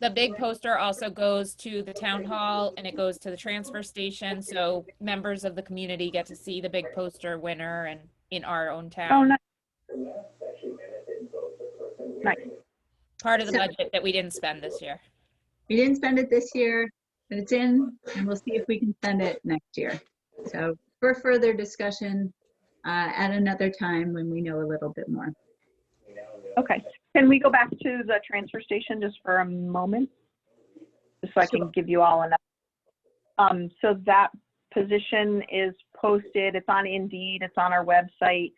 The big poster also goes to the town hall and it goes to the transfer station. So members of the community get to see the big poster winner and in our own town. Oh, nice. Nice. Part of the budget that we didn't spend this year. we didn't spend it this year, but it's in, and we'll see if we can spend it next year. So for further discussion at another time when we know a little bit more. Okay. Can we go back to the transfer station just for a moment? Just so I can give you all enough. So that position is posted. It's on Indeed. It's on our website.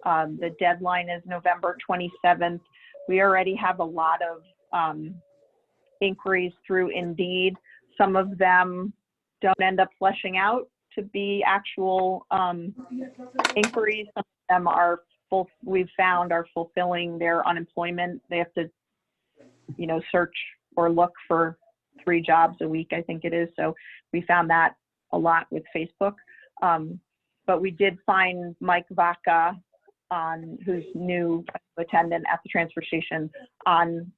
The deadline is November 27th. We already have a lot of inquiries through Indeed. Some of them don't end up fleshing out to be actual inquiries. Some of them are we've found are fulfilling their unemployment. They have to, you know, search or look for 3 jobs a week, I think it is. So we found that a lot with Facebook. But we did find Mike Vaca, who's new attendant at the transfer station.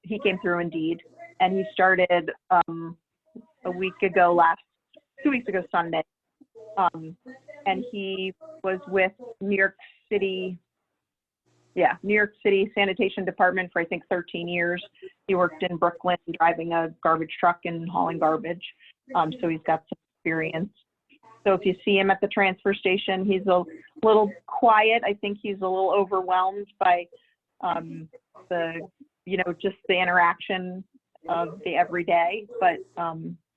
He came through Indeed, and he started a week ago, 2 weeks ago Sunday. And he was with New York City Sanitation Department for I think 13 years. He worked in Brooklyn driving a garbage truck and hauling garbage. So he's got some experience. So if you see him at the transfer station, he's a little quiet. I think he's a little overwhelmed by just the interaction of the everyday, but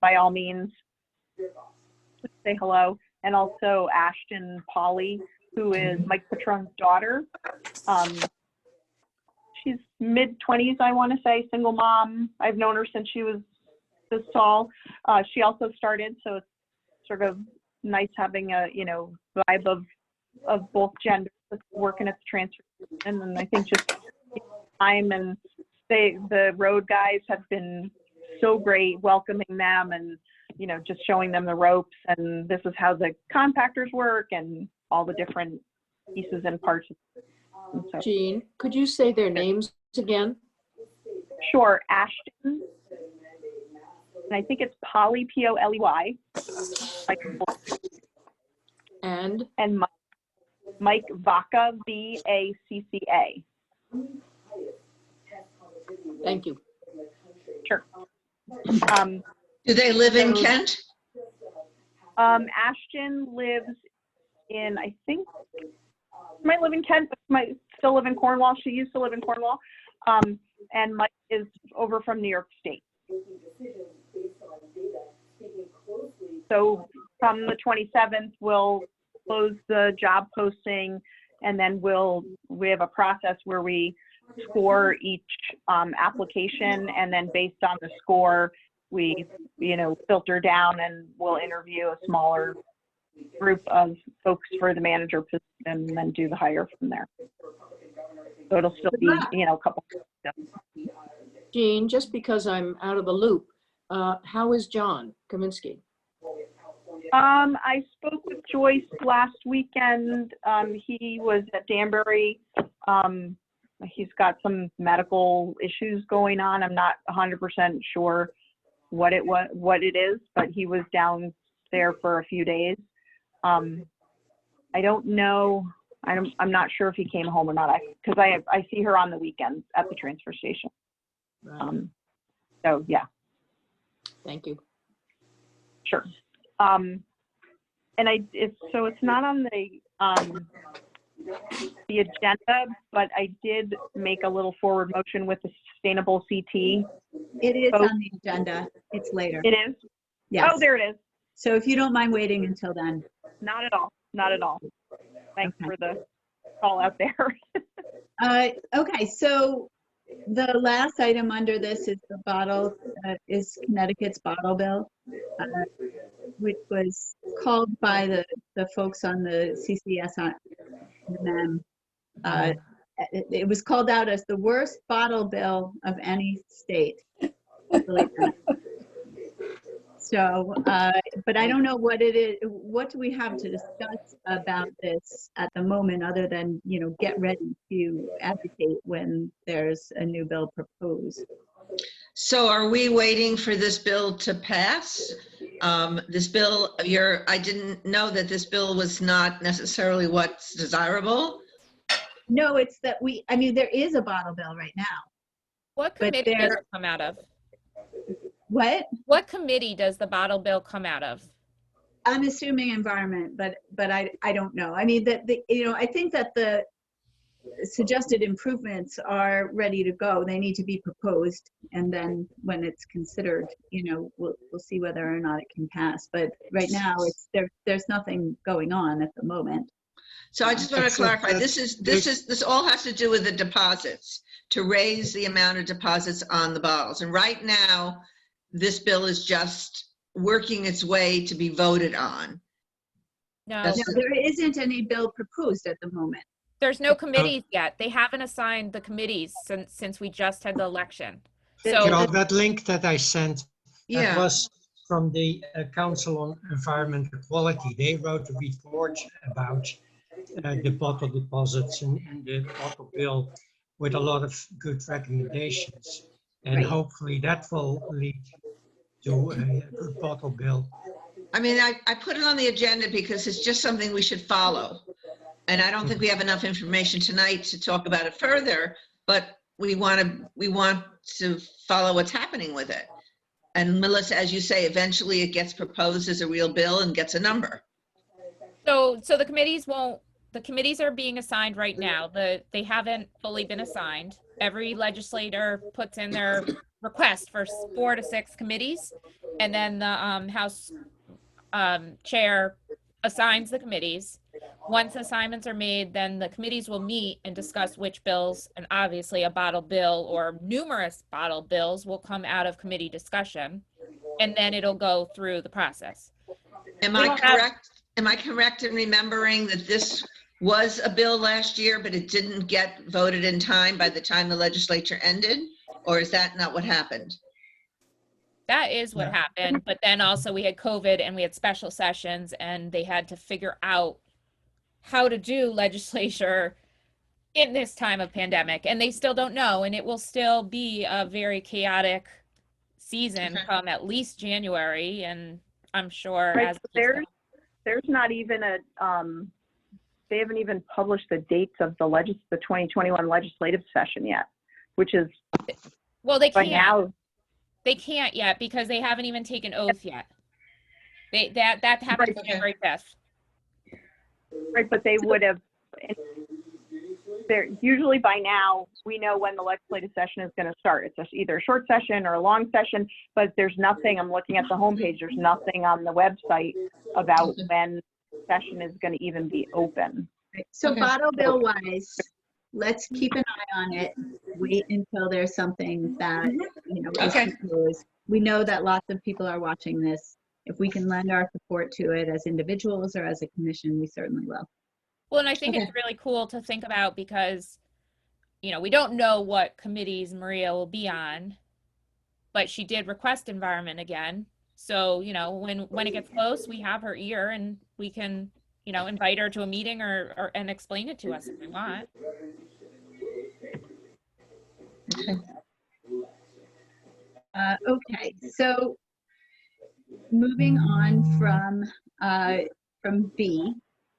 by all means, say hello. And also Ashton Polly, who is Mike Patron's daughter. She's mid-20s, I want to say, single mom. I've known her since she was this tall. She also started, so it's sort of nice having a, vibe of both genders working at the transfer station. And I think just time and the road guys have been so great welcoming them and, just showing them the ropes, and this is how the compactors work and all the different pieces and parts. And so, Jean, could you say their names again? Sure, Ashton. And I think it's Polly, P-O-L-E-Y. And Mike Vaca, V-A-C-C-A. thank you. Sure. Do they live in Kent? Ashton lives in, I think, might live in Kent, but might still live in Cornwall. She used to live in Cornwall. And Mike is over from New York State. So from the 27th, we'll close the job posting, and then we have a process where we score each application, and then based on the score, we filter down and we'll interview a smaller group of folks for the manager position and then do the hire from there. So it'll still be, a couple. Jean, just because I'm out of the loop, how is John Kaminsky? I spoke with Joyce last weekend. He was at Danbury. He's got some medical issues going on. I'm not 100% sure what it is, but he was down there for a few days. I don't know. I'm not sure if he came home or not. Because I see her on the weekends at the transfer station. Right. So yeah. Thank you. Sure. And it's not on the agenda, but I did make a little forward motion with the sustainable CT. It is on the agenda. It's later. It is? Yes. Oh, there it is. So if you don't mind waiting until then. Not at all. Not at all. Thanks for the call out there. Okay, so the last item under this is the bottle, is Connecticut's bottle bill, which was called by the folks on the CCS it was called out as the worst bottle bill of any state. So, but I don't know what it is. What do we have to discuss about this at the moment, other than, get ready to advocate when there's a new bill proposed? So are we waiting for this bill to pass? This bill, I didn't know that this bill was not necessarily what's desirable. No, it's that there is a bottle bill right now. What committee does it come out of? What? What committee does the bottle bill come out of? I'm assuming environment, but I don't know. I mean, I think that the suggested improvements are ready to go. They need to be proposed, and then when it's considered, we'll see whether or not it can pass. But right now, there's nothing going on at the moment. So I just want to clarify, this all has to do with the deposits, to raise the amount of deposits on the bottles. And right now, this bill is just working its way to be voted on. No, there isn't any bill proposed at the moment. there's no committees yet. They haven't assigned the committees since we just had the election. So That link that I sent, that Yeah. was from the Council on Environmental Quality. They wrote a report about the bottle deposits and the bottle bill with a lot of good recommendations. And Right. hopefully that will lead to a good bottle bill. I mean, I put it on the agenda because it's just something we should follow. And I don't think we have enough information tonight to talk about it further, but we want to follow what's happening with it. And Melissa, as you say, eventually it gets proposed as a real bill and gets a number. So the committees are being assigned right now. They haven't fully been assigned. Every legislator puts in their request for 4 to 6 committees, and then the House chair assigns the committees. Once assignments are made, then the committees will meet and discuss which bills, and obviously a bottle bill or numerous bottle bills will come out of committee discussion, and then it'll go through the process. Am I correct? Am I correct in remembering that this was a bill last year, but it didn't get voted in time by the time the legislature ended? Or is that not what happened? That is what happened, but then also we had COVID and we had special sessions, and they had to figure out how to do legislature in this time of pandemic, and they still don't know, and it will still be a very chaotic season come at least January, and I'm sure Right, as there's not even they haven't even published the dates of the 2021 legislative session yet, which is well, they by can't. now. They can't yet because they haven't even taken oath yet. That happens Right. January 5th. Right, but they would have, usually by now, we know when the legislative session is going to start. It's just either a short session or a long session, but there's nothing, I'm looking at the homepage, there's nothing on the website about when session is going to even be open. So Okay. bottle bill wise, let's keep an eye on it. Wait until there's something that, is Okay. proposed. We know that lots of people are watching this. if we can lend our support to it as individuals or as a commission, we certainly will. Well, and I think Okay. it's really cool to think about because, you know, we don't know what committees Maria will be on, but she did request environment again. So, you know, when it gets close, we have her ear and we can, you know, invite her to a meeting or and explain it to us if we want. Okay, so moving on from B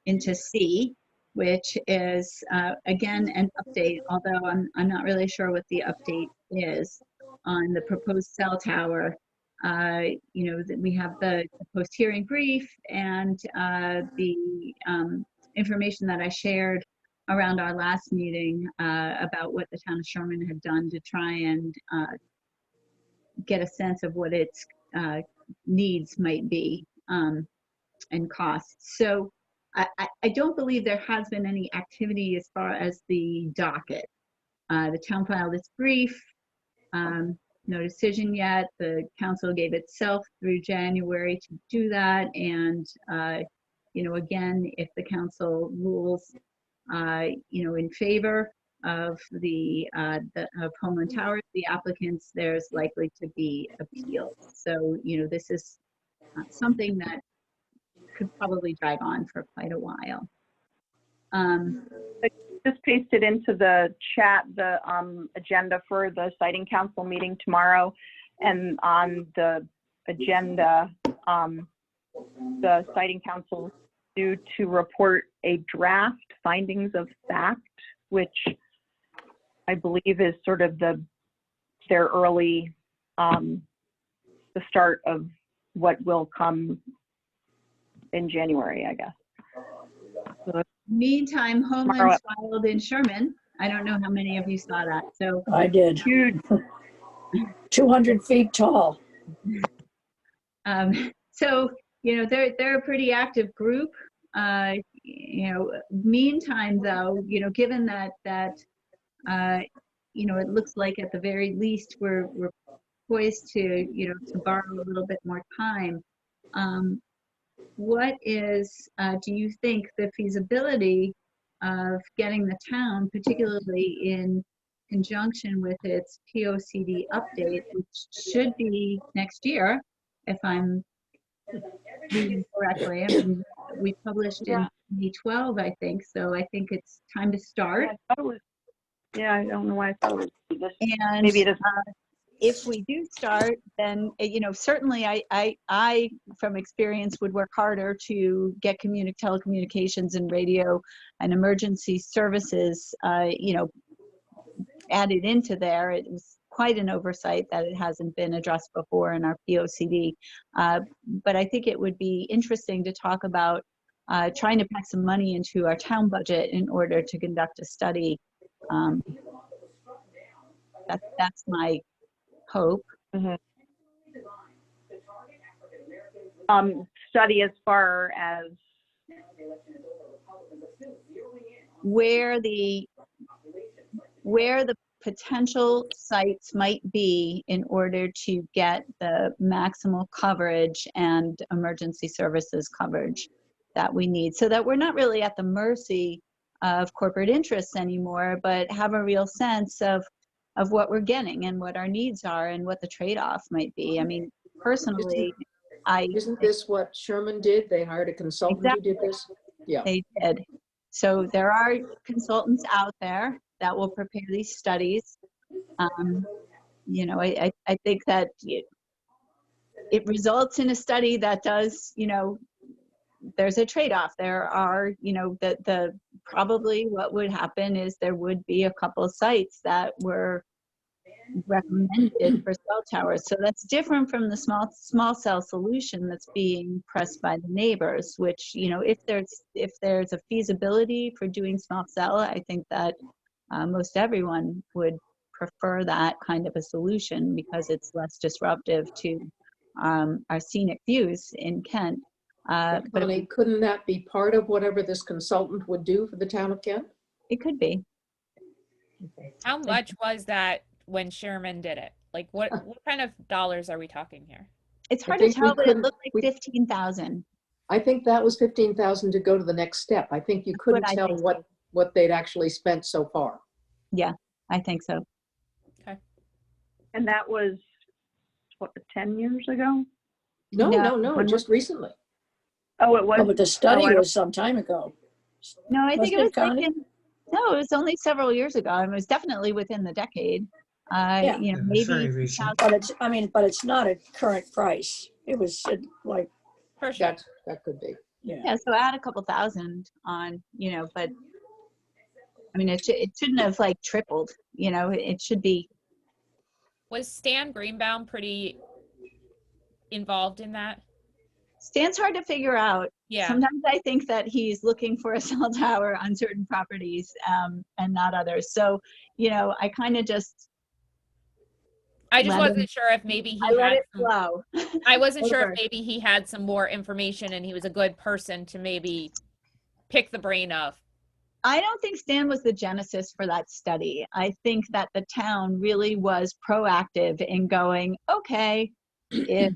into C, which is again an update, although I'm not really sure what the update is on the proposed cell tower. You know, that we have the post-hearing brief and the information that I shared around our last meeting about what the town of Sherman had done to try and get a sense of what its needs might be and costs. So I don't believe there has been any activity as far as the docket. The town filed its brief, no decision yet. The council gave itself through January to do that. And, you know, again, if the council rules, you know, in favor of of Homeland Towers, the applicants, there's likely to be appeals. So, you know, this is something that could probably drag on for quite a while. Just pasted into the chat the agenda for the siting council meeting tomorrow, and on the agenda, the siting council due to report a draft findings of fact, which I believe is sort of their early, the start of what will come in January, I guess. So Meantime, Homeland's filed in Sherman. I don't know how many of you saw that. So I did. huge. 200 feet tall. so you know they're a pretty active group. You know, meantime though, you know, given that you know, it looks like at the very least we're poised to, you know, to borrow a little bit more time. What is, do you think, the feasibility of getting the town, particularly in conjunction with its POCD update, which should be next year, if I'm reading correctly? I mean, we published in 2012, I think, so I think it's time to start. Yeah, I don't know why I thought it was this. And Maybe it is. if we do start, then, you know, certainly I from experience would work harder to get telecommunications and radio and emergency services, you know, added into there. It was quite an oversight that it hasn't been addressed before in our POCD. But I think it would be interesting to talk about trying to pack some money into our town budget in order to conduct a study. That's my hope. Study as far as where the potential sites might be in order to get the maximal coverage and emergency services coverage that we need, so that we're not really at the mercy of corporate interests anymore, but have a real sense of what we're getting and what our needs are and what the trade-off might be. I mean, personally, Isn't this what Sherman did? They hired a consultant who did this? Yeah. They did. So there are consultants out there that will prepare these studies. You know, I think that it results in a study that does, you know, there's a trade-off. There are, you know, the probably what would happen is there would be a couple of sites that were recommended for cell towers. So that's different from the small cell solution that's being pressed by the neighbors, which, you know, if there's a feasibility for doing small cell, I think that most everyone would prefer that kind of a solution because it's less disruptive to our scenic views in Kent. But Connie, couldn't that be part of whatever this consultant would do for the town of Kent? it could be. How much was that when Sherman did it? Like what kind of dollars are we talking here? It's I hard to think we tell, but it couldn't- looked like we- 15,000. I think that was 15,000 to go to the next step. I think you That's what couldn't I tell think so. what they'd actually spent so far. I think so. And that was, what, 10 years ago? No, No. no, just recently. Oh, it was? Oh, but the study I don't- was some time ago. No, I think Wasn't it was it, Connie? no, it was only several years ago. It was definitely within the decade. Yeah. You know, Yeah, it's very maybe recent. 2000. But it's not a current price. It was like, For sure. That could be. yeah. Yeah, so add a couple thousand on, you know, but I mean, it shouldn't have like tripled, you know, it should be. Was Stan Greenbaum pretty involved in that? Stan's hard to figure out. Yeah. Sometimes I think that he's looking for a cell tower on certain properties and not others. So, you know, I kind of just, I just let wasn't sure if maybe he I let had it some, flow. I wasn't sure if over. maybe he had some more information and he was a good person to maybe pick the brain of. I don't think Stan was the genesis for that study. I think that the town really was proactive in going, okay, if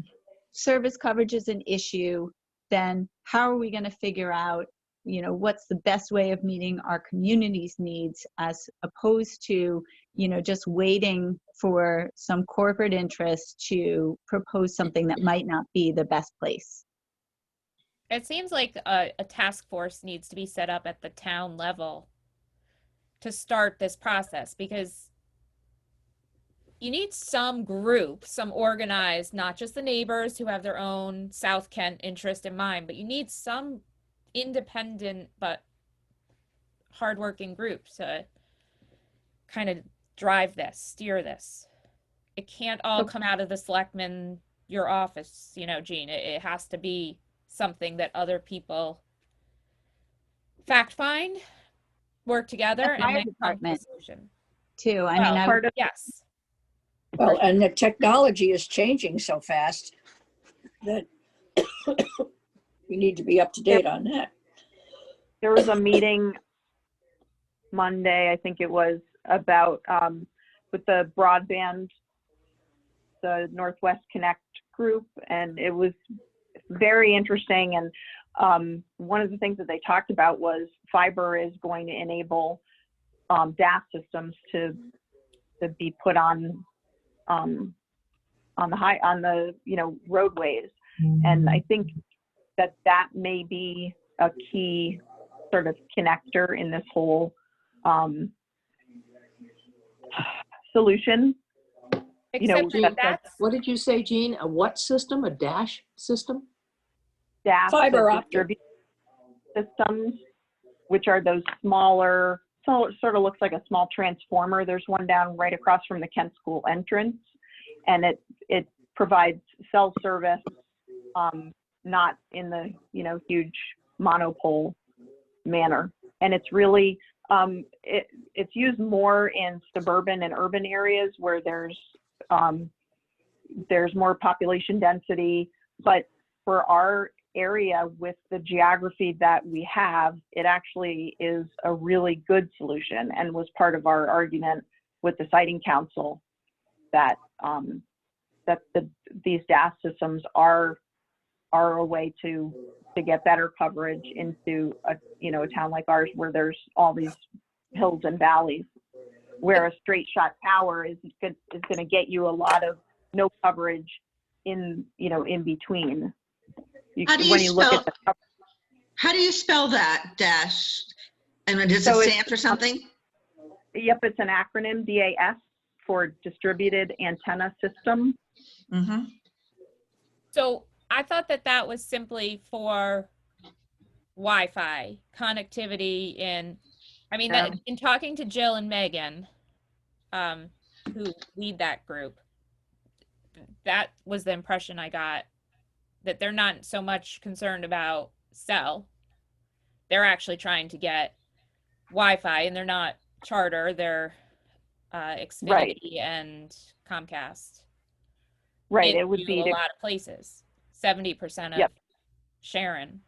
service coverage is an issue, then how are we going to figure out, you know, what's the best way of meeting our community's needs, as opposed to, you know, just waiting for some corporate interest to propose something that might not be the best place. It seems like a task force needs to be set up at the town level to start this process, because you need some group, some organized, not just the neighbors who have their own South Kent interest in mind, but you need some independent but hardworking group to kind of drive this, steer this. It can't all come out of the selectmen, your office, you know, Jean. It has to be something that other people fact find, work together, The and fire then come to a department. solution. Too. I mean, Well, Part of yes. Well, and the technology is changing so fast that we need to be up to date on that. there was a meeting Monday, I think it was, about with the broadband, the Northwest Connect group, and it was very interesting. And one of the things that they talked about was fiber is going to enable DAS systems to be put on the you know, roadways. And I think that may be a key sort of connector in this whole solution. You know, Except that's What did you say, Jean? A what system? A dash system? DAS, Fiber the optic. distributed systems, which are those smaller, so it sort of looks like a small transformer. There's one down right across from the Kent School entrance, and it provides cell service, not in the, you know, huge monopole manner. And it's really, it's used more in suburban and urban areas where there's more population density. But for our area, with the geography that we have, it actually is a really good solution, and was part of our argument with the siting council that these DAS systems are a way to get better coverage into a town like ours, where there's all these hills and valleys, where a straight shot tower is going to get you a lot of no coverage in between. How do you When you look spell- at the coverage. How do you spell that dash? And does So it it's- stand for something? Yep, it's an acronym, DAS, for Distributed Antenna System. Mm-hmm. So I thought that was simply for Wi-Fi connectivity. And I mean, Yeah. that, in talking to Jill and Megan, who lead that group, that was the impression I got, that they're not so much concerned about cell. They're actually trying to get Wi-Fi, and they're not Charter, they're Xfinity and Comcast. Right, They it would do be a to, lot of places. 70% of Yep. Sharon.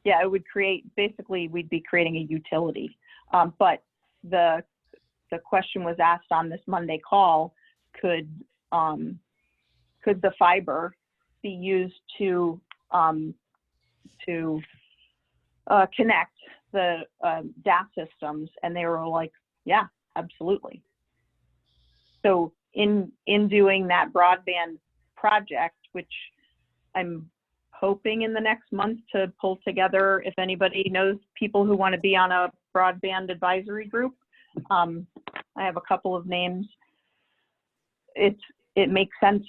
yeah, it would create, basically we'd be creating a utility. But the question was asked on this Monday call, could could the fiber be used to connect the DAS systems? And they were like, yeah, absolutely. So in doing that broadband project, which I'm hoping in the next month to pull together, if anybody knows people who want to be on a broadband advisory group, I have a couple of names. It makes sense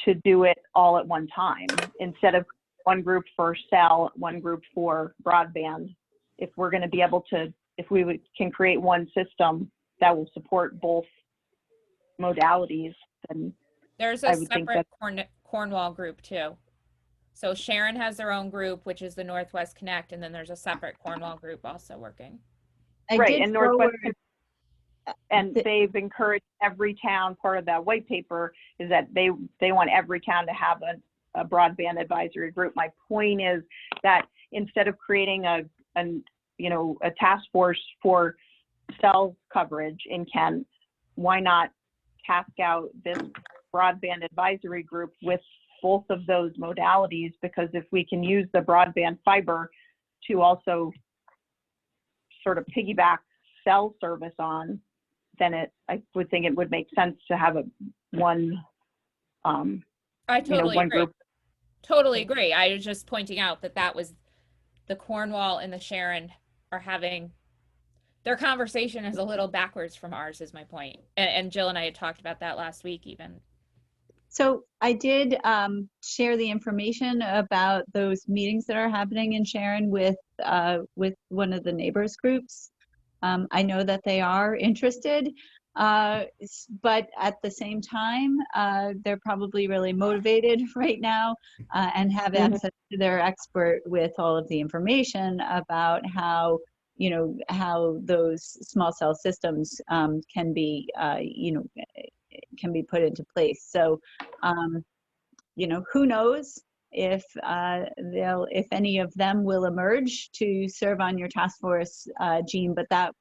to do it all at one time instead of one group for cell, one group for broadband. If we're going to be able to, if we can create one system that will support both modalities, then There's I a would think separate Cornwall group too. So Sharon has their own group, which is the Northwest Connect, and then there's a separate Cornwall group also working. I right, did and Northwest, forward- and they've encouraged every town, part of that white paper is that they want every town to have a broadband advisory group. My point is that instead of creating a task force for cell coverage in Kent, why not task out this broadband advisory group with both of those modalities? Because if we can use the broadband fiber to also sort of piggyback cell service on, then I would think it would make sense to have one I totally one agree. group. Totally agree. I was just pointing out that was the Cornwall and the Sharon are having their conversation is a little backwards from ours, is my point. And Jill and I had talked about that last week even. So I did share the information about those meetings that are happening in Sharon with one of the neighbors groups. I know that they are interested, but at the same time, they're probably really motivated right now and have access to their expert with all of the information about how those small cell systems can be put into place. So, who knows if any of them will emerge to serve on your task force, Jean, but that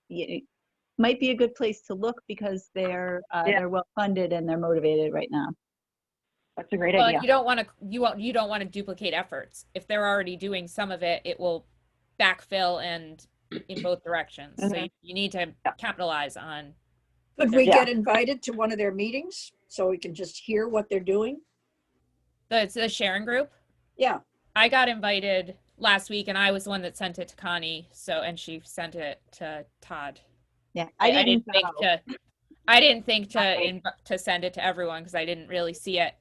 might be a good place to look because they're well funded and they're motivated right now. That's a great Well, idea. you don't want to duplicate efforts. If they're already doing some of it, it will backfill and in both directions. So you need to capitalize on. Could we get invited to one of their meetings so we can just hear what they're doing? The Sharon group? Yeah. I got invited last week and I was the one that sent it to Connie. And she sent it to Todd. Yeah, I didn't think to send it to everyone because I didn't really see it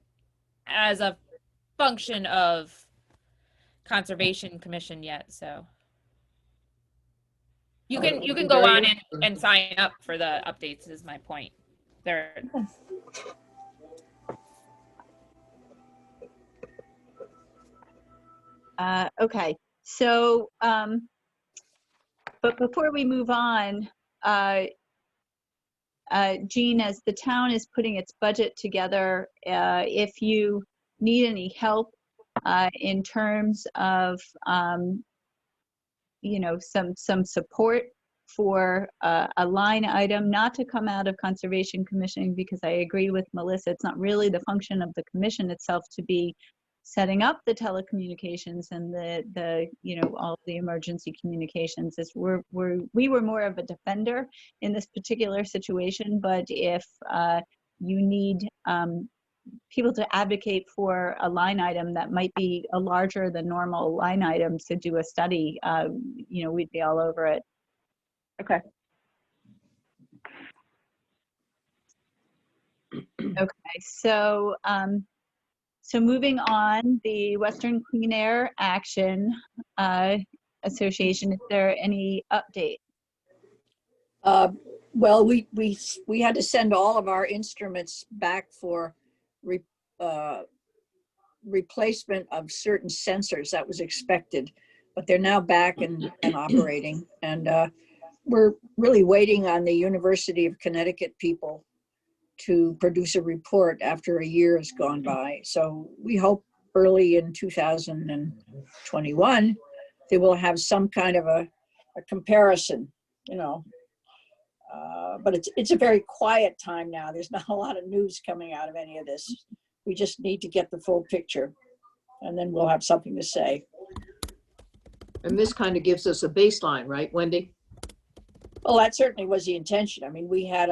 as a function of Conservation Commission yet. So you can go on and sign up for the updates is my point. Okay, so but before we move on, Jean, as the town is putting its budget together, if you need any help in terms of some support for a line item, not to come out of Conservation Commission, because I agree with Melissa, it's not really the function of the commission itself to be setting up the telecommunications and the all of the emergency communications. We were more of a defender in this particular situation, but if you need people to advocate for a line item that might be a larger than normal line item to do a study, we'd be all over it. Okay. Okay, so moving on, the Western Clean Air Action Association, is there any update? Well, we had to send all of our instruments back for replacement of certain sensors. That was expected, but they're now back and operating. And we're really waiting on the University of Connecticut people to produce a report after a year has gone by. So we hope early in 2021, they will have some kind of a comparison, but it's a very quiet time now. There's not a lot of news coming out of any of this. We just need to get the full picture, and then we'll have something to say. And this kind of gives us a baseline, right, Wendy? Well, that certainly was the intention. I mean, we had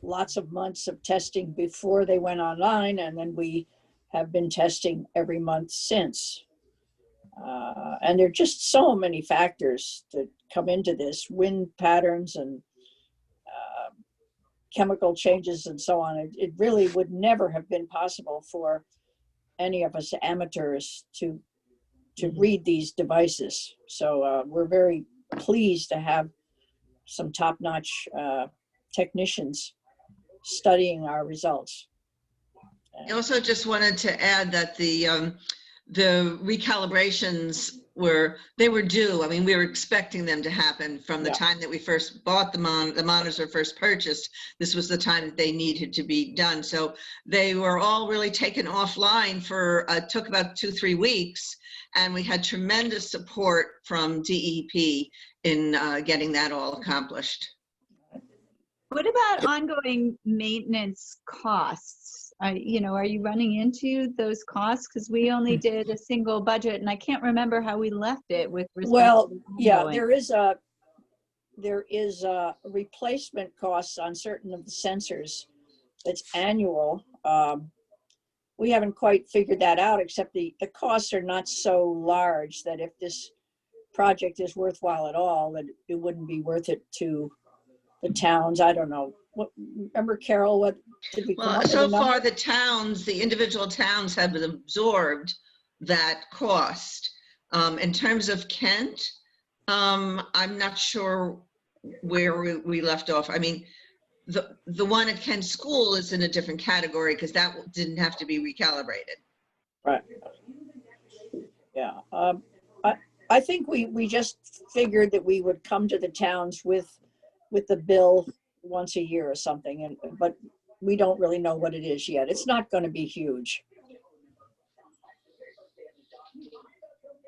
lots of months of testing before they went online, and then we have been testing every month since. And there are just so many factors that come into this, wind patterns and chemical changes and so on. It really would never have been possible for any of us amateurs to read these devices. So we're very pleased to have some top-notch technicians studying our results. I also just wanted to add that the recalibrations were due. I mean, we were expecting them to happen from the time that we first bought the monitors were first purchased. This was the time that they needed to be done. So they were all really taken offline for, took about 2-3 weeks. And we had tremendous support from DEP in getting that all accomplished. What about ongoing maintenance costs? You know, are you running into those costs? Because we only did a single budget, and I can't remember how we left it with respect Well, to yeah, ongoing. there is a replacement costs on certain of the sensors. It's annual. We haven't quite figured that out, except the costs are not so large that if this project is worthwhile at all, that it wouldn't be worth it to the towns. I don't know. What, remember, Carol, what did we come up Well, with so a number? far the individual towns have absorbed that cost. In terms of Kent, I'm not sure where we left off. I mean, the one at Kent School is in a different category because that didn't have to be recalibrated. Right. Yeah. I think we just figured that we would come to the towns with the bill once a year or something, but we don't really know what it is yet. It's not going to be huge.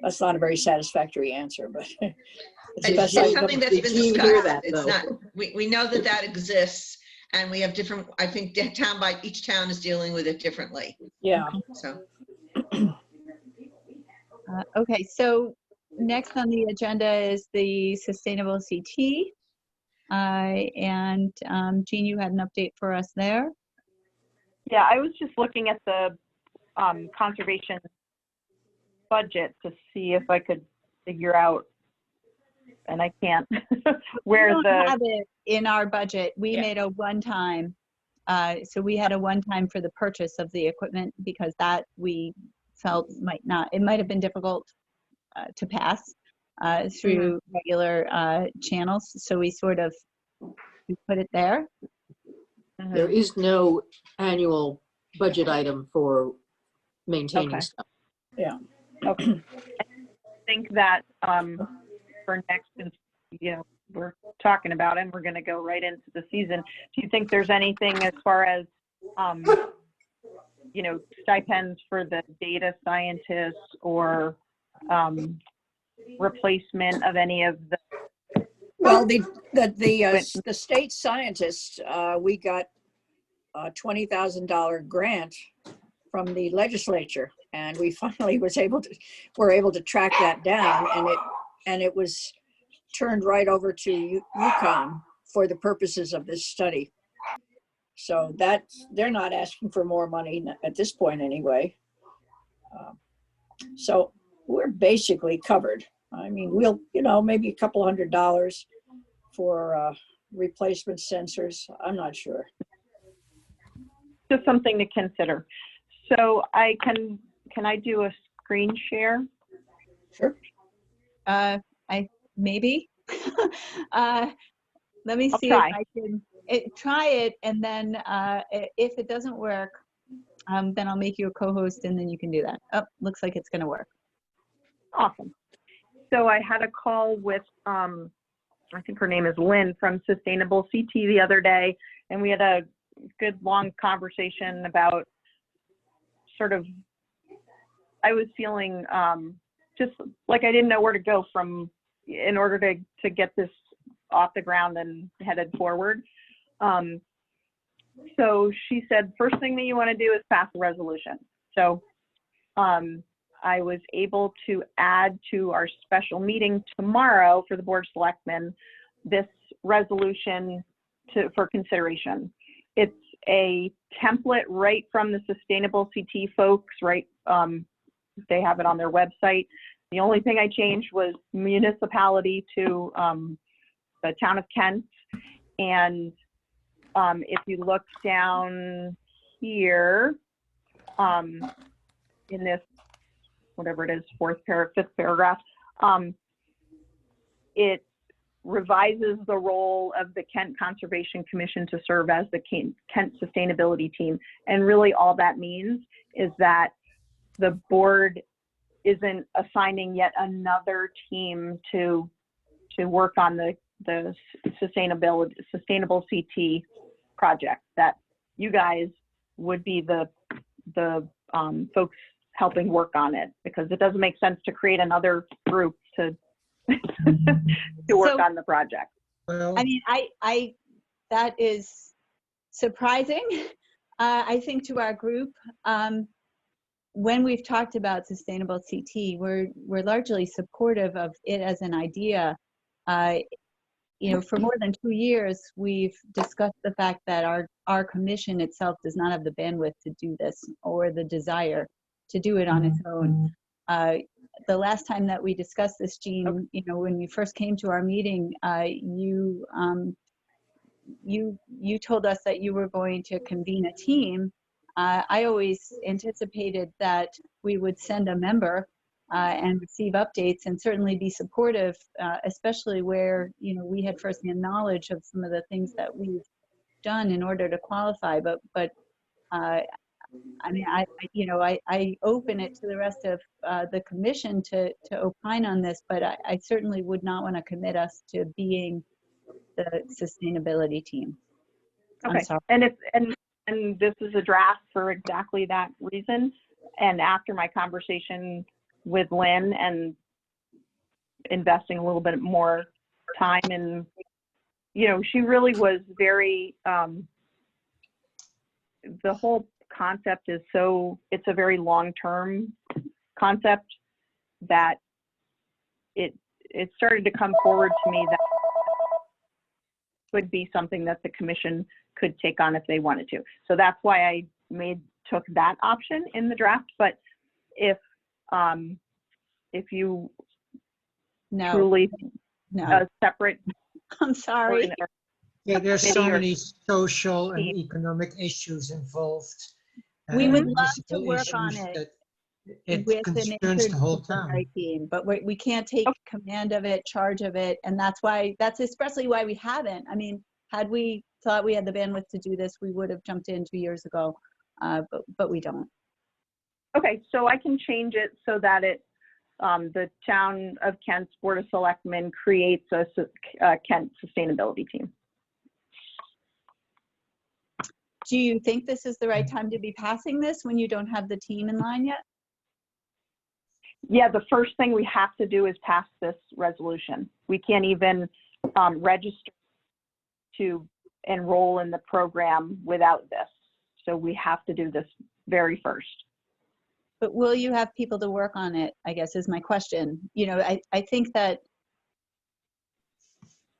That's not a very satisfactory answer, but it's the It's best I just can. something that's been Did you hear discussed. that, It's though? not, we know that exists, and we have different, I think each town is dealing with it differently. Yeah. So. Okay, so next on the agenda is the Sustainable CT. And Jean, you had an update for us there. Yeah, I was just looking at the conservation budget to see if I could figure out, and I can't, where We don't the, have it in our budget. We Yeah. made a one-time, so we had a one-time for the purchase of the equipment because that we felt it might have been difficult to pass through regular channels. So we sort of we put it there. There is no annual budget item for maintaining Okay. stuff. okay. I think that for next, since, you know, we're talking about it and we're going to go right into the season, do you think there's anything as far as, you know, stipends for the data scientists or replacement of any of the, Well, the state scientists, we got a $20,000 grant from the legislature, and we finally were able to track that down, and it was turned right over to UConn for the purposes of this study. So that they're not asking for more money at this point anyway. So we're basically covered. I mean, we'll, you know, maybe a couple $100 for replacement sensors. I'm not sure. just something to consider. So can I do a screen share? Sure. Maybe. Let me I'll see try. if I can try it, and then if it doesn't work, then I'll make you a co-host, and then you can do that. Oh, looks like it's going to work. Awesome. So I had a call with, I think her name is Lynn from Sustainable CT the other day, and we had a good long conversation about sort of, I was feeling just like I didn't know where to go from in order to get this off the ground and headed forward. So she said, first thing that you want to do is pass a resolution. So I was able to add to our special meeting tomorrow for the Board of Selectmen this resolution for consideration. It's a template right from the Sustainable CT folks, right? They have it on their website. The only thing I changed was municipality to the town of Kent. And if you look down here in this, whatever it is, fifth paragraph, it revises the role of the Kent Conservation Commission to serve as the Kent Sustainability Team. And really all that means is that the board isn't assigning yet another team to work on the sustainable CT project, that you guys would be the folks helping work on it, because it doesn't make sense to create another group to to work on the project. Well, I mean, I that is surprising. I think to our group, when we've talked about sustainable CT, we're largely supportive of it as an idea. You know, for more than 2 years, we've discussed the fact that our commission itself does not have the bandwidth to do this or the desire to do it on its own. The last time that we discussed this, Jean, you know, when you first came to our meeting, you told us that you were going to convene a team. I always anticipated that we would send a member and receive updates and certainly be supportive, especially where, you know, we had firsthand knowledge of some of the things that we've done in order to qualify. But I mean, I open it to the rest of the commission to opine on this, but I certainly would not want to commit us to being the sustainability team. Okay. I'm sorry. And this is a draft for exactly that reason. And after my conversation with Lynn and investing a little bit more time in, you know, she really was very, the whole concept is it's a very long-term concept that it started to come forward to me that would be something that the commission could take on if they wanted to. So that's why I took that option in the draft. But if you truly separate, I'm sorry. yeah, there's so Committee or- many social and economic issues involved. We would and love to municipal work on issues it that with it an concerns the whole town. interdisciplinary team, but we can't take command of it, charge of it, and that's expressly why we haven't. I mean, had we thought we had the bandwidth to do this, we would have jumped in 2 years ago, but we don't. Okay, so I can change it so that the town of Kent's Board of Selectmen creates a Kent Sustainability Team. Do you think this is the right time to be passing this when you don't have the team in line yet? Yeah, the first thing we have to do is pass this resolution. We can't even register to enroll in the program without this. So we have to do this very first. But will you have people to work on it, I guess is my question. You know, I think that,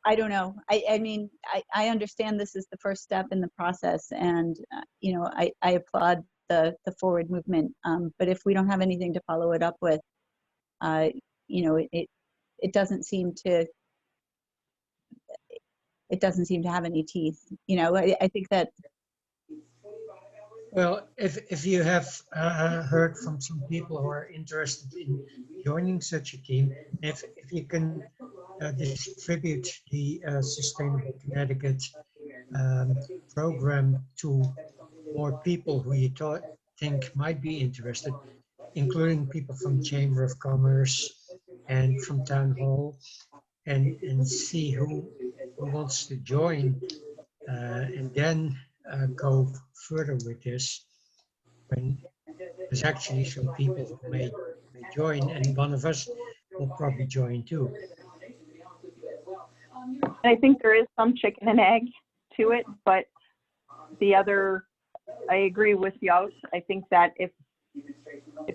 I don't know. I mean, I understand this is the first step in the process, and, you know, I applaud the forward movement. But if we don't have anything to follow it up with, you know, it doesn't seem to have any teeth. You know, I think that. Well, if you have heard from some people who are interested in joining such a team, if you can distribute the Sustainable Connecticut program to more people who you think might be interested, including people from Chamber of Commerce and from Town Hall, and see who wants to join, and then go further with this when there's actually some people who may join, and one of us will probably join too. I think there is some chicken and egg to it, but the other, I agree with Yost. I think that if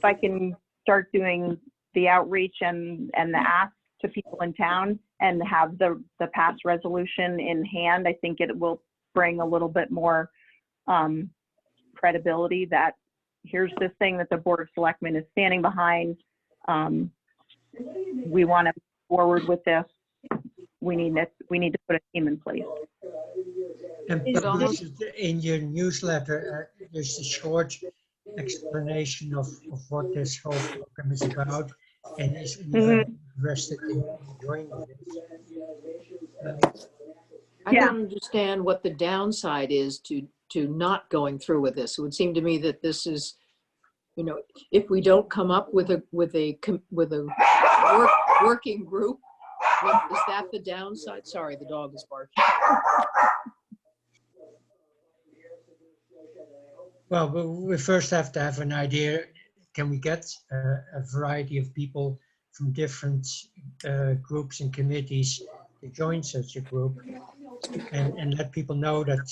I can start doing the outreach and the ask to people in town and have the past resolution in hand, I think it will bring a little bit more credibility that here's this thing that the Board of Selectmen is standing behind. We want to move forward with this. We need to put a team in place. And It almost- publish in your newsletter, there's a short explanation of what this whole program is about, and is anyone interested in joining this? I Yeah. don't understand what the downside is to not going through with this. It would seem to me that this is, you know, if we don't come up with a working group, is that the downside? Sorry, the dog is barking. Well, we first have to have an idea. Can we get a variety of people from different groups and committees to join such a group, and let people know that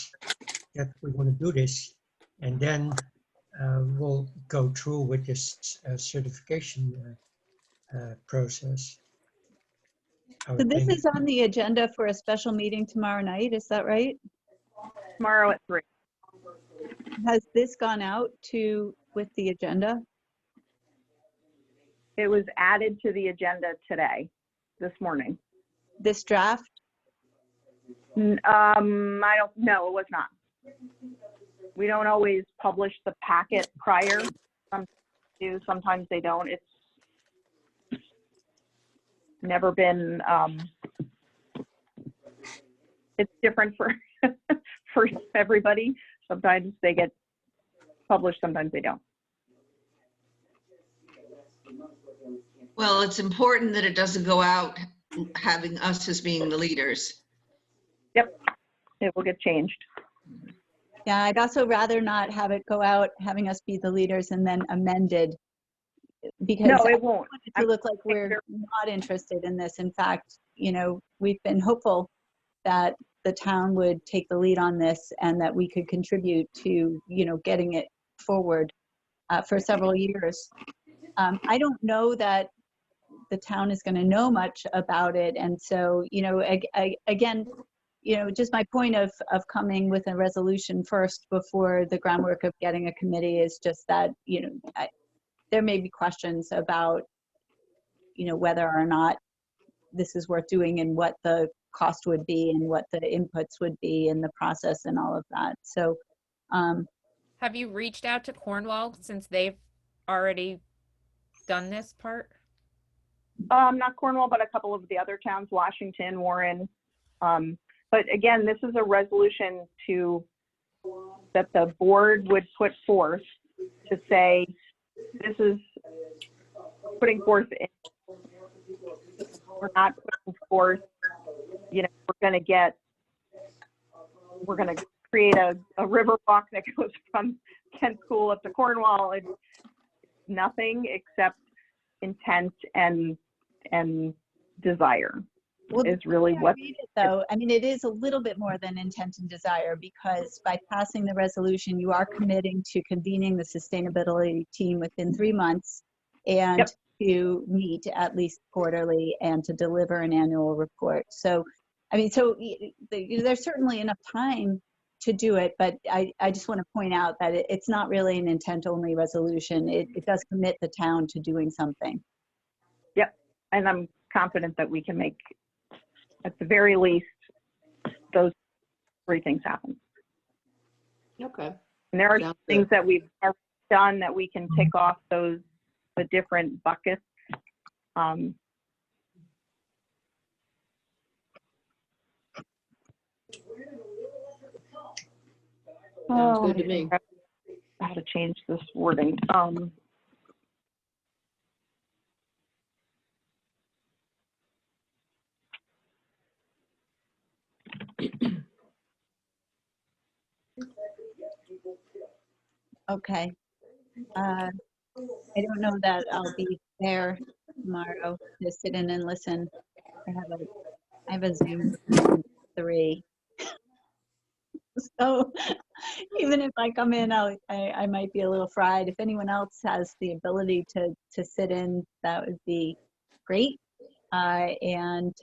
we want to do this, and then we'll go through with this certification process. I So would this think. is on the agenda for a special meeting tomorrow night, is that right? Tomorrow at 3. Has this gone out with the agenda? It was added to the agenda this morning. This draft? I don't know, it was not. We don't always publish the packet prior. Sometimes they do, sometimes they don't. It's never been, it's different for, for everybody. Sometimes they get published, sometimes they don't. Well, it's important that it doesn't go out having us as being the leaders. Yep, it will get changed. Yeah, I'd also rather not have it go out, having us be the leaders and then amended. Because No, I it won't. want it to look like we're not interested in this. In fact, you know, we've been hopeful that the town would take the lead on this and that we could contribute to, you know, getting it forward for several years. I don't know that the town is going to know much about it. And so, you know, again, you know, just my point of coming with a resolution first before the groundwork of getting a committee is just that, you know, there may be questions about, you know, whether or not this is worth doing and what the cost would be and what the inputs would be in the process and all of that. So, Have you reached out to Cornwall since they've already done this part? Not Cornwall, but a couple of the other towns, Washington, Warren. But again, this is a resolution that the board would put forth to say, this is putting forth, we're not putting forth, you know, we're going to create a river walk that goes from Kent School up to Cornwall. It's nothing except intent and desire. well, Is really the way I what read it, though, I mean, it is a little bit more than intent and desire, because by passing the resolution, you are committing to convening the sustainability team within 3 months and Yep. to meet at least quarterly and to deliver an annual report. So, I mean, so there's certainly enough time to do it, but I just want to point out that it's not really an intent-only resolution. It does commit the town to doing something. and I'm confident that we can make, at the very least, those 3 things happen. Okay. And there are Sounds things that we've already done that we can tick off the different buckets. Sounds good to me. How to change this wording. Okay. I don't know that I'll be there tomorrow to sit in and listen. I have a Zoom at 3. So even if I come in, I might be a little fried. If anyone else has the ability to sit in, that would be great. And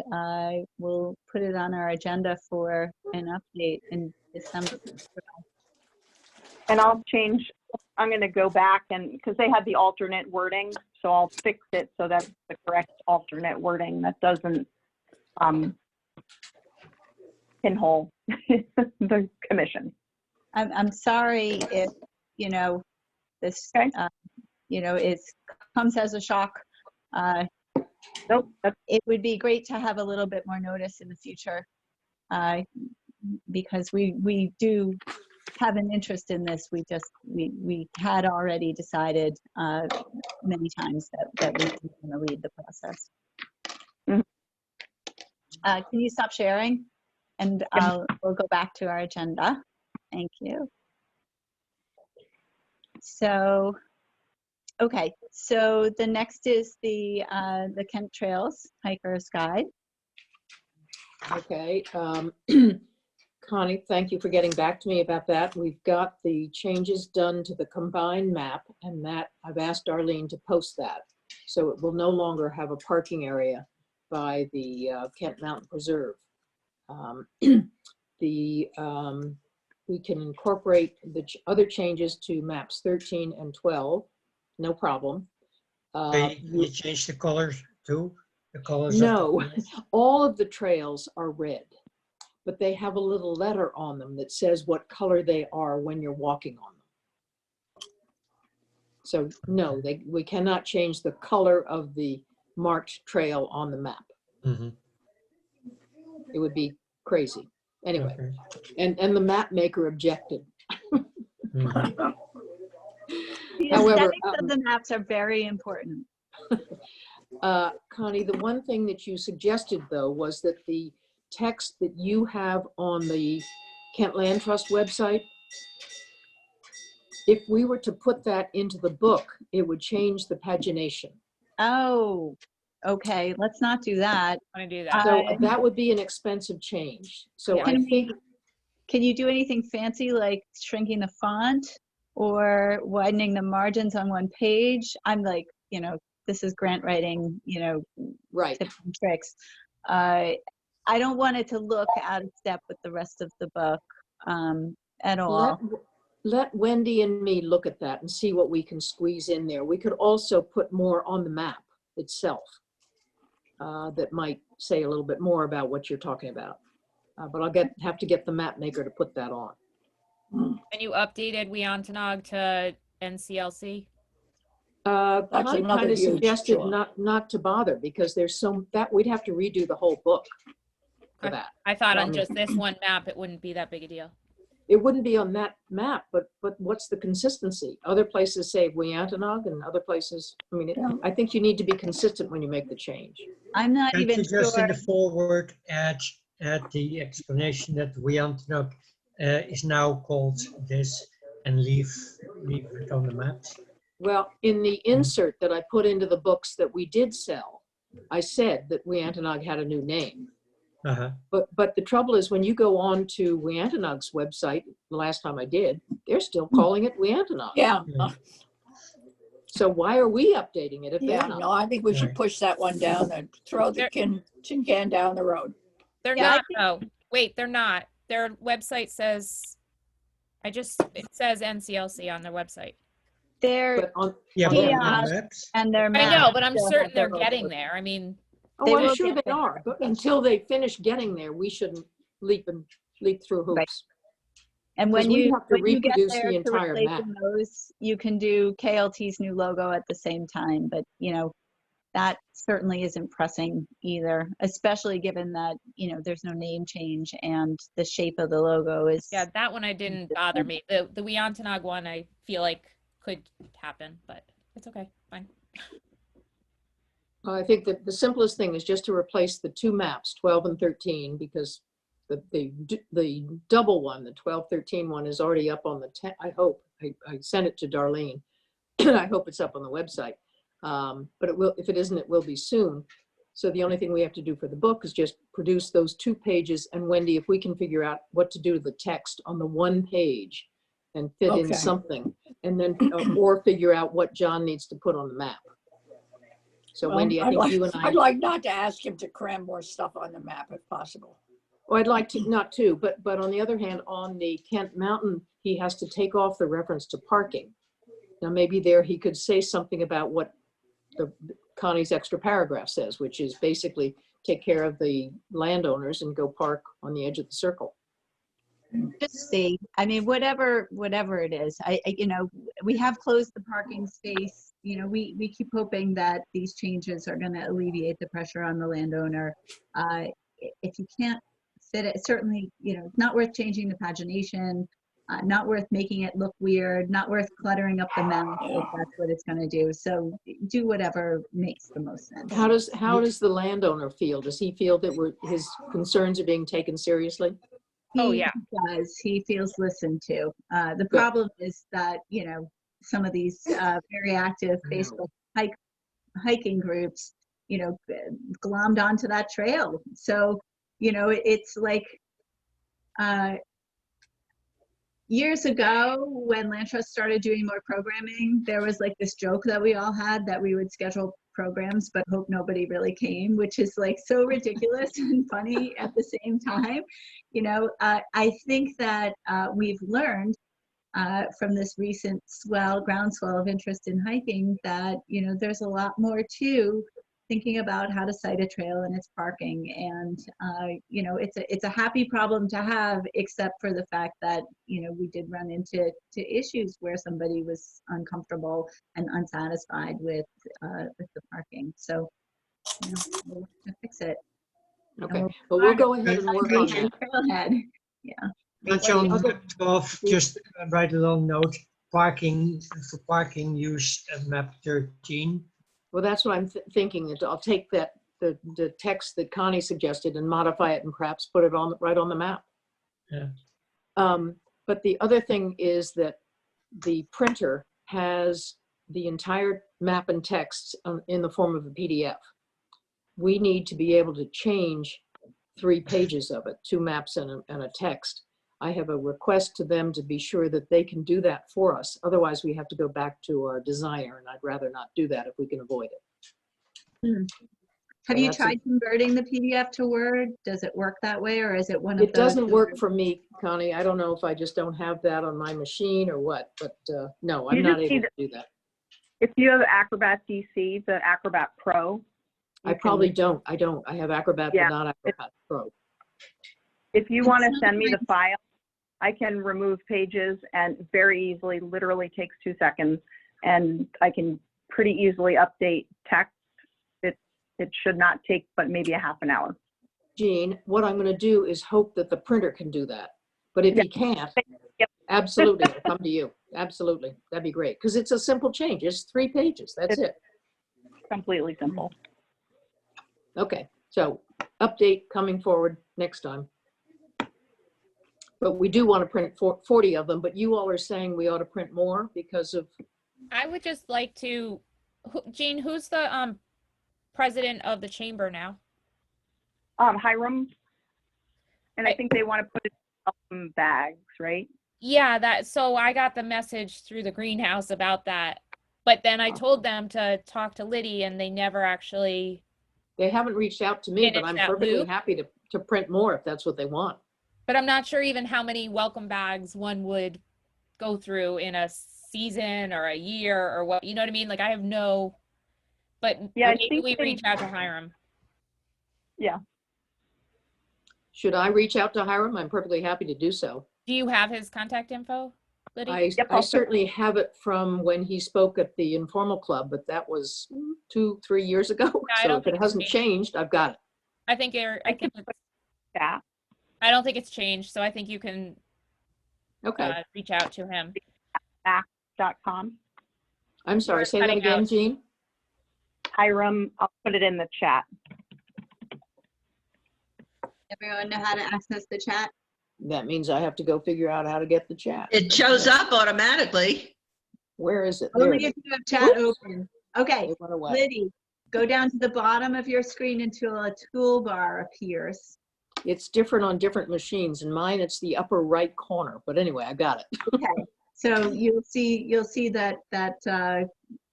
we'll put it on our agenda for an update in December. And I'll change, I'm going to go back and, because they had the alternate wording, so I'll fix it so that's the correct alternate wording that doesn't pinhole the commission. I'm sorry if, you know, this, Okay. you know, it comes as a shock. Nope, that's It would be great to have a little bit more notice in the future, because we do have an interest in this. We had already decided many times that we were going to lead the process. Mhm. Can you stop sharing? And we'll go back to our agenda. Thank you. So, okay, so the next is the Kent Trails Hiker's Guide. Okay. Connie, thank you for getting back to me about that. We've got the changes done to the combined map, and that I've asked Darlene to post that. So it will no longer have a parking area by the Kent Mountain Preserve. We can incorporate the other changes to maps 13 and 12, no problem. You change the colors too? The colors of the No, trails? all of the trails are red, but they have a little letter on them that says what color they are when you're walking on them. So no, we cannot change the color of the marked trail on the map. Mhm. It would be crazy. Anyway, Okay. and the map maker objected. Mhm. The However, aesthetics of the maps are very important. Connie, the one thing that you suggested though was that the text that you have on the Kent Land Trust website, if we were to put that into the book, it would change the pagination. Oh, okay, let's not do that. Want to do that? So that would be an expensive change. So Yeah. I think, Can you do anything fancy like shrinking the font or widening the margins on one page? I'm like, you know, this is grant writing, you know, right. tips and tricks. I don't want it to look out of step with the rest of the book at all. Let Wendy and me look at that and see what we can squeeze in there. We could also put more on the map itself that might say a little bit more about what you're talking about. But I'll have to get the map maker to put that on. And you updated Weontonog to NCLC? That's Connie another kind of huge suggested chore. not to bother because there's that we'd have to redo the whole book for that. I thought Well, on just this one map, it wouldn't be that big a deal. It wouldn't be on that map, but what's the consistency? Other places say Weontonog and other places, I mean, I think you need to be consistent when you make the change. I'm not Can't even you just in sure. the forward add the explanation that Weontonog is now called this and leave it on the maps? Well, in the insert that I put into the books that we did sell, I said that Weontonog had a new name. Uh-huh. But the trouble is when you go on to Weontonog's website, the last time I did, they're still calling it Weontonog. Yeah, So why are we updating it if yeah, they're not? no, I think we should Right. push that one down and throw the tin can down the road. They're Yeah, I not, though. Wait, they're not. Their website says, it says NCLC on their website. They're But on, Yeah, on but their on maps- the maps? and their I maps know, but I'm still have certain their they're getting logo. there. I mean, They Oh, I'm will sure get they there. are, but until they finish getting there, we shouldn't leap through Right. hoops. And when 'Cause we you have to when you get reproduce there the to entire replace map. those, you can do KLT's new logo at the same time. But you know, that certainly isn't pressing either, especially given that you know there's no name change and the shape of the logo is. yeah, that one I didn't bother me. The Weontonog one I feel like could happen, but it's okay, fine. I think that the simplest thing is just to replace the two maps, 12 and 13, because the double one, the 12-13 one is already up on the, I hope, I sent it to Darlene. I hope it's up on the website. But it will, if it isn't, it will be soon. So the only thing we have to do for the book is just produce those 2 pages. And Wendy, if we can figure out what to do to the text on the 1 page and fit in Okay. something, and then, or figure out what John needs to put on the map. So Wendy, I I'd think like, you and I, I'd like not to ask him to cram more stuff on the map if possible. well, I'd like to, not to, but on the other hand, on the Kent Mountain, he has to take off the reference to parking. Now, maybe there he could say something about what the Connie's extra paragraph says, which is basically take care of the landowners and go park on the edge of the circle. Just see, I mean, whatever it is, you know, we have closed the parking space. You know, we keep hoping that these changes are going to alleviate the pressure on the landowner. If you can't fit it, certainly, you know, it's not worth changing the pagination, not worth making it look weird, not worth cluttering up the map if that's what it's going to do. So do whatever makes the most sense. How does the landowner feel? Does he feel that his concerns are being taken seriously? Oh, He yeah. does. He feels listened to. The problem is that, you know, some of these very active Facebook hiking groups, you know, glommed onto that trail. So, you know, it's like years ago when Land Trust started doing more programming, there was like this joke that we all had that we would schedule programs but hope nobody really came, which is like so ridiculous and funny at the same time. You know, I think that we've learned from this recent groundswell of interest in hiking that, you know, there's a lot more to thinking about how to site a trail and its parking. And, you know, it's a happy problem to have, except for the fact that, you know, we did run into issues where somebody was uncomfortable and unsatisfied with the parking. So, you know, we'll have to fix it. Okay, but we'll go ahead and work on Hiking that. and trailhead. Yeah. But on map 12, just write a long note, parking, for parking, use map 13. Well, that's what I'm thinking, that I'll take that, the text that Connie suggested and modify it and perhaps put it on, right on the map. Yeah. But the other thing is that the printer has the entire map and text in the form of a PDF. We need to be able to change 3 pages of it, 2 maps and a text. I have a request to them to be sure that they can do that for us. Otherwise, we have to go back to our designer, and I'd rather not do that if we can avoid it. Have So you that's tried converting the PDF to Word? Does it work that way, or is it one of those? It doesn't work for me, Connie. I don't know if I just don't have that on my machine or what, but no, I'm You not just able need- to do that. If you have Acrobat DC, the Acrobat Pro. I you can- probably don't. I don't. I have Acrobat, but Yeah. not Acrobat Pro. If you It's want to not send me the like- file, I can remove pages and very easily, literally takes 2 seconds, and I can pretty easily update text. It should not take but maybe a half an hour. Jean, what I'm going to do is hope that the printer can do that. But if Yeah. he can't, Yep. absolutely, I'll come to you. Absolutely. That'd be great. Because it's a simple change. It's 3 pages. That's it. Completely simple. Okay. So update coming forward next time. But we do want to print 40 of them, but you all are saying we ought to print more because of, I would just like to, Jean, who's the president of the chamber now? Hiram, and I think they want to put it in some bags, right? Yeah, so I got the message through the greenhouse about that. But then I told them to talk to Liddy and they never actually, they haven't reached out to me, but Finish I'm that perfectly loop. happy to print more if that's what they want. but I'm not sure even how many welcome bags one would go through in a season or a year or what, you know what I mean? Like I have no, but Yeah, I maybe think we they- reach out to Hiram. Yeah. Should I reach out to Hiram? I'm perfectly happy to do so. Do you have his contact info, Liddy? Yep, I I'll- certainly have it from when he spoke at the informal club, but that was 2-3 years ago. I So don't if it think hasn't it's changed, I've got it. I think Yeah. I don't think it's changed, so I think you can Okay. reach out to him. .com. I'm sorry, You're say that cutting again, out. Jean? Hiram, I'll put it in the chat. Everyone know how to access the chat? That means I have to go figure out how to get the chat. It shows up automatically. Where is it? There Only it if is. you have chat open. Okay, It went away. Liddy, go down to the bottom of your screen until a toolbar appears. It's different on different machines. And mine, it's the upper right corner. But anyway, I got it. Okay, So you'll see that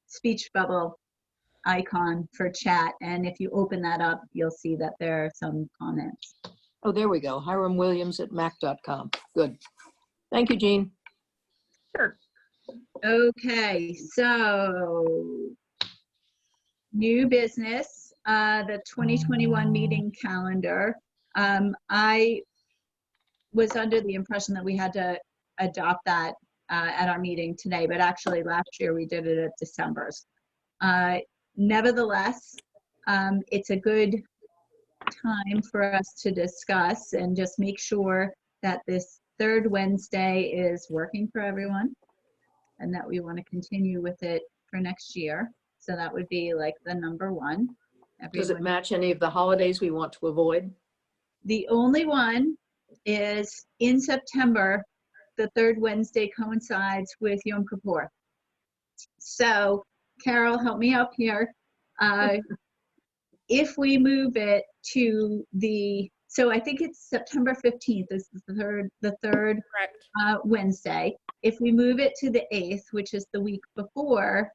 speech bubble icon for chat. And if you open that up, you'll see that there are some comments. Oh, there we go. Hiram Williams at mac.com. Good. Thank you, Jean. Sure. Okay, so new business, the 2021 meeting calendar. I was under the impression that we had to adopt that at our meeting today, but actually last year we did it at December's. Nevertheless, it's a good time for us to discuss and just make sure that this third Wednesday is working for everyone and that we want to continue with it for next year. So that would be like the number one. Does it Everyone- match any of the holidays we want to avoid? The only one is in September, the third Wednesday coincides with Yom Kippur. So Carol, help me up here. If we move it to so I think it's September 15th is the third Correct. Wednesday. If we move it to the 8th, which is the week before,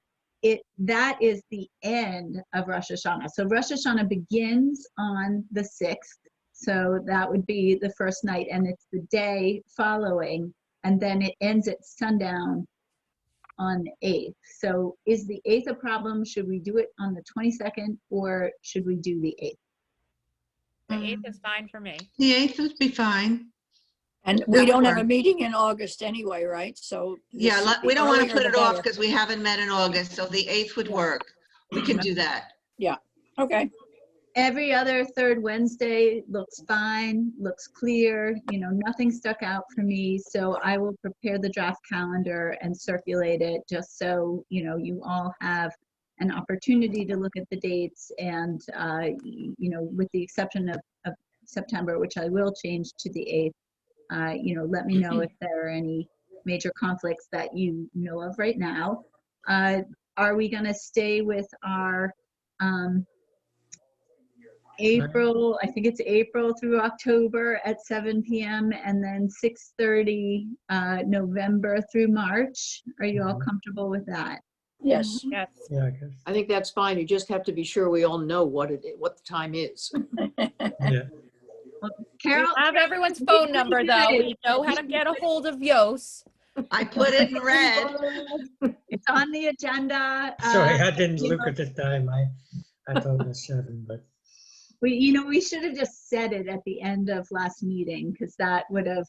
that is the end of Rosh Hashanah. So Rosh Hashanah begins on the 6th. So that would be the first night, and it's the day following, and then it ends at sundown on the 8th. So is the 8th a problem? Should we do it on the 22nd, or should we do the 8th? The 8th is fine for me. The 8th would be fine. And we don't have a meeting in August anyway, right? So. this Yeah, should be we don't want to earlier put the it off better. because we haven't met in August, so the 8th would work. We can do that. Okay, Every other third Wednesday looks fine, looks clear, nothing stuck out for me. So I will prepare the draft calendar and circulate it just so, you all have an opportunity to look at the dates and, with the exception of September, which I will change to the 8th, let me know if there are any major conflicts that you know of right now. Are we going to stay with our April, I think it's April through October at 7 p.m. and then 6:30 November through March? Are you all comfortable with that? yes, Yes. Yeah, I guess. I think that's fine. You just have to be sure we all know what the time is. Yeah. Carol, We have everyone's phone number though. We know how to get a hold of Yos. I put it in red. it's on the agenda. Sorry, I didn't you look know- at the time. I thought it was 7, but we should have just said it at the end of last meeting because that would have,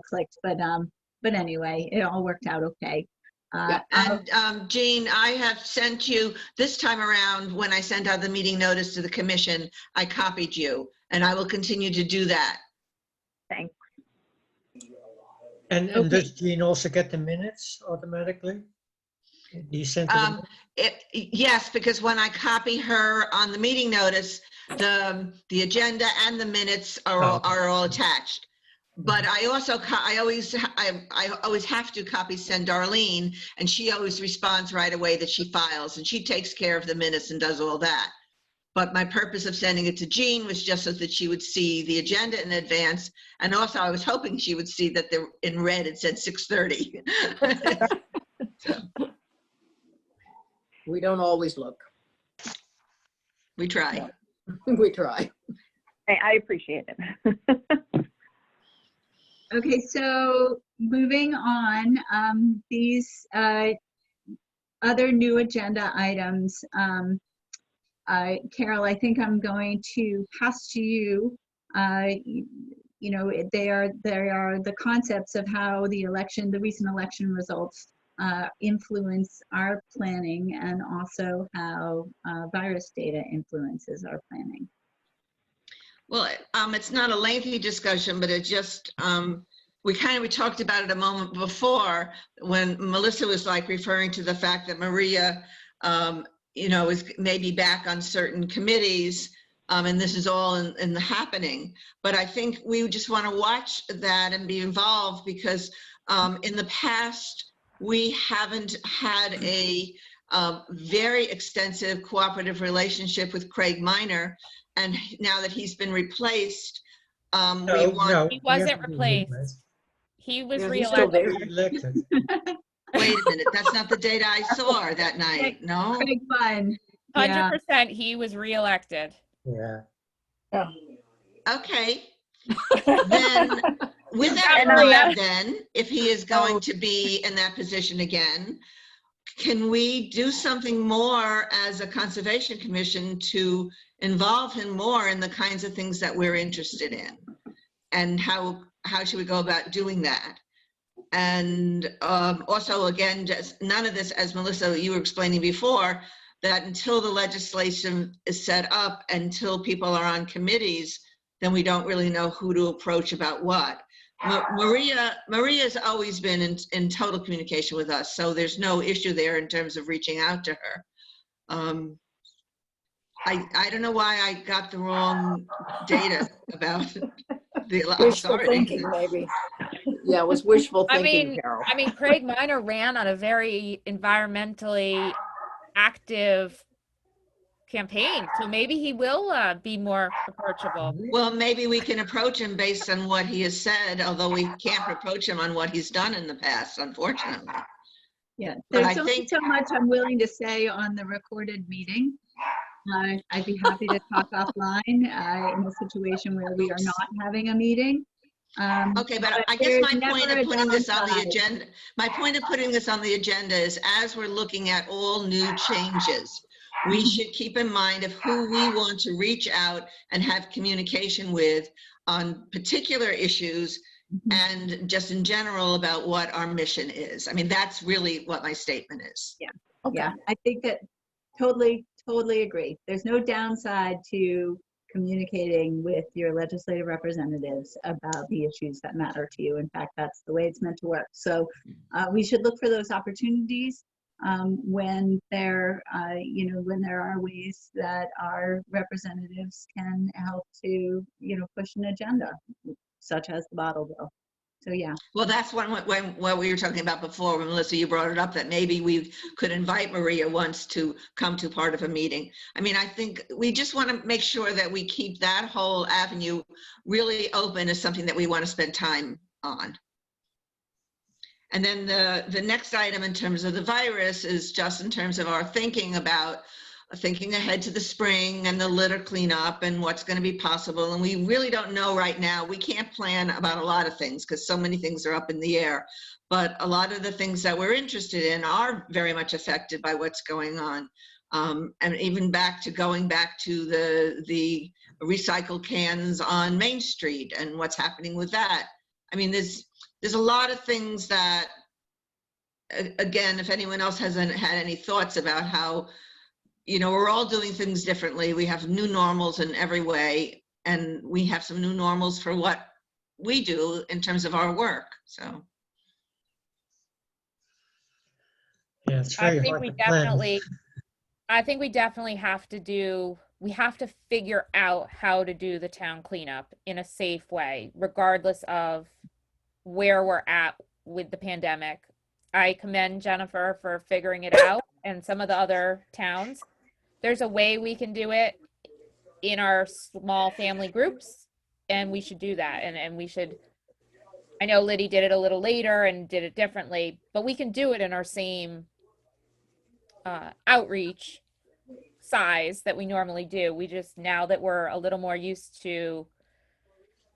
clicked. But anyway, it all worked out okay. And Jean, I have sent you, this time around, when I sent out the meeting notice to the commission, I copied you, and I will continue to do that. Thanks. and Okay. does Jean also get the minutes automatically? Do you send them? Yes, because when I copy her on the meeting notice, the agenda and the minutes are all attached. But I also, I always have to send Darlene, and she always responds right away that she files, and she takes care of the minutes and does all that. But my purpose of sending it to Jean was just so that she would see the agenda in advance. And also I was hoping she would see that in red it said 6:30. We don't always look. We try. We try. I appreciate it. Okay, so moving on, these other new agenda items. Carol, I think I'm going to pass to you. They are the concepts of how the recent election results influence our planning and also how virus data influences our planning. Well, it's not a lengthy discussion, but it just, we talked about it a moment before when Melissa was referring to the fact that Maria, is maybe back on certain committees, and this is all in the happening. But I think we just want to watch that and be involved because in the past, we haven't had a very extensive cooperative relationship with Craig Minor. And now that he's been replaced, we want. He wasn't replaced. He was Yeah, he's still reelected. there. Elected. wait a minute, that's not the date I saw that night, no? Craig won. Yeah. 100% he was reelected. Yeah. Okay, then, with that And in on mind, that- then, if he is going to be in that position again, can we do something more as a Conservation Commission to involve him more in the kinds of things that we're interested in? And how should we go about doing that? And also, again, just none of this, as Melissa, you were explaining before, that until the legislation is set up, until people are on committees, then we don't really know who to approach about what. Maria's always been in total communication with us, so there's no issue there in terms of reaching out to her. I don't know why I got the wrong data about the Wishful authority. thinking, maybe. Yeah, it was wishful I thinking, mean, Carol. Craig Minor ran on a very environmentally active campaign, so maybe he will be more approachable. Well, maybe we can approach him based on what he has said, although we can't approach him on what he's done in the past, unfortunately. Yeah, But I there's only think- so much I'm willing to say on the recorded meeting. I'd be happy to talk offline in a situation where we are not having a meeting. Okay, but I guess there's my point never of a putting this on the downside. agenda, my point of putting this on the agenda is as we're looking at all new changes, we should keep in mind of who we want to reach out and have communication with on particular issues and just in general about what our mission is. I mean, that's really what my statement is. Yeah, I think that totally agree. There's no downside to communicating with your legislative representatives about the issues that matter to you. In fact, that's the way it's meant to work. So we should look for those opportunities when there are ways that our representatives can help to, push an agenda, such as the bottle bill. So, yeah. Well, that's what we were talking about before, when Melissa, you brought it up, that maybe we could invite Maria once to come to part of a meeting. I mean, I think we just want to make sure that we keep that whole avenue really open as something that we want to spend time on. And then the next item in terms of the virus is just in terms of our thinking about thinking ahead to the spring and the litter cleanup and what's going to be possible. And we really don't know right now. We can't plan about a lot of things because so many things are up in the air. But a lot of the things that we're interested in are very much affected by what's going on. And even going back to the recycled cans on Main Street and what's happening with that. I mean, there's a lot of things that, again, if anyone else hasn't had any thoughts about how, we're all doing things differently. We have new normals in every way, and we have some new normals for what we do in terms of our work, so. Yeah, it's I very think hard we to plan. definitely have to figure out how to do the town cleanup in a safe way, regardless of where we're at with the pandemic. I commend Jennifer for figuring it out, and some of the other towns. There's a way we can do it in our small family groups, and we should do that. And we should, I know Liddy did it a little later and did it differently, but we can do it in our same outreach size that we normally do. We just, now that we're a little more used to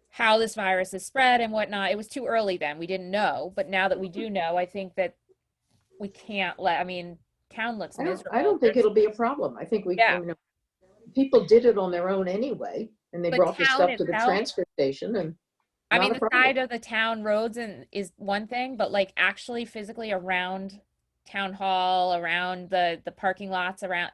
how this virus is spread and whatnot, it was too early then. We didn't know, but now that we do know, I think that we can't town looks miserable. I don't think it'll be a problem. I think Yeah. People did it on their own anyway, and they The brought the town stuff to the itself- transfer station and. I mean, not a the problem. side of the town roads is one thing, but actually physically around town hall, around the parking lots, around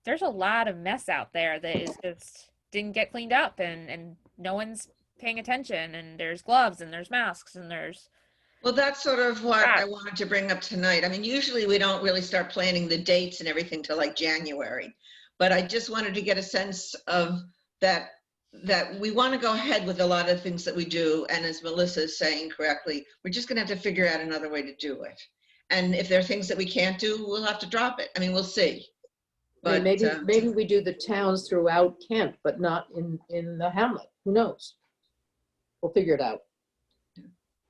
there's a lot of mess out there that is just didn't get cleaned up, and no one's paying attention, and there's gloves and there's masks and there's. Well, that's sort of what I wanted to bring up tonight. I mean, usually we don't really start planning the dates and everything till January, but I just wanted to get a sense of that we want to go ahead with a lot of things that we do. And as Melissa is saying correctly, we're just going to have to figure out another way to do it. And if there are things that we can't do, we'll have to drop it. I mean, we'll see. But Maybe we do the towns throughout Kent, but not in the hamlet. Who knows? We'll figure it out.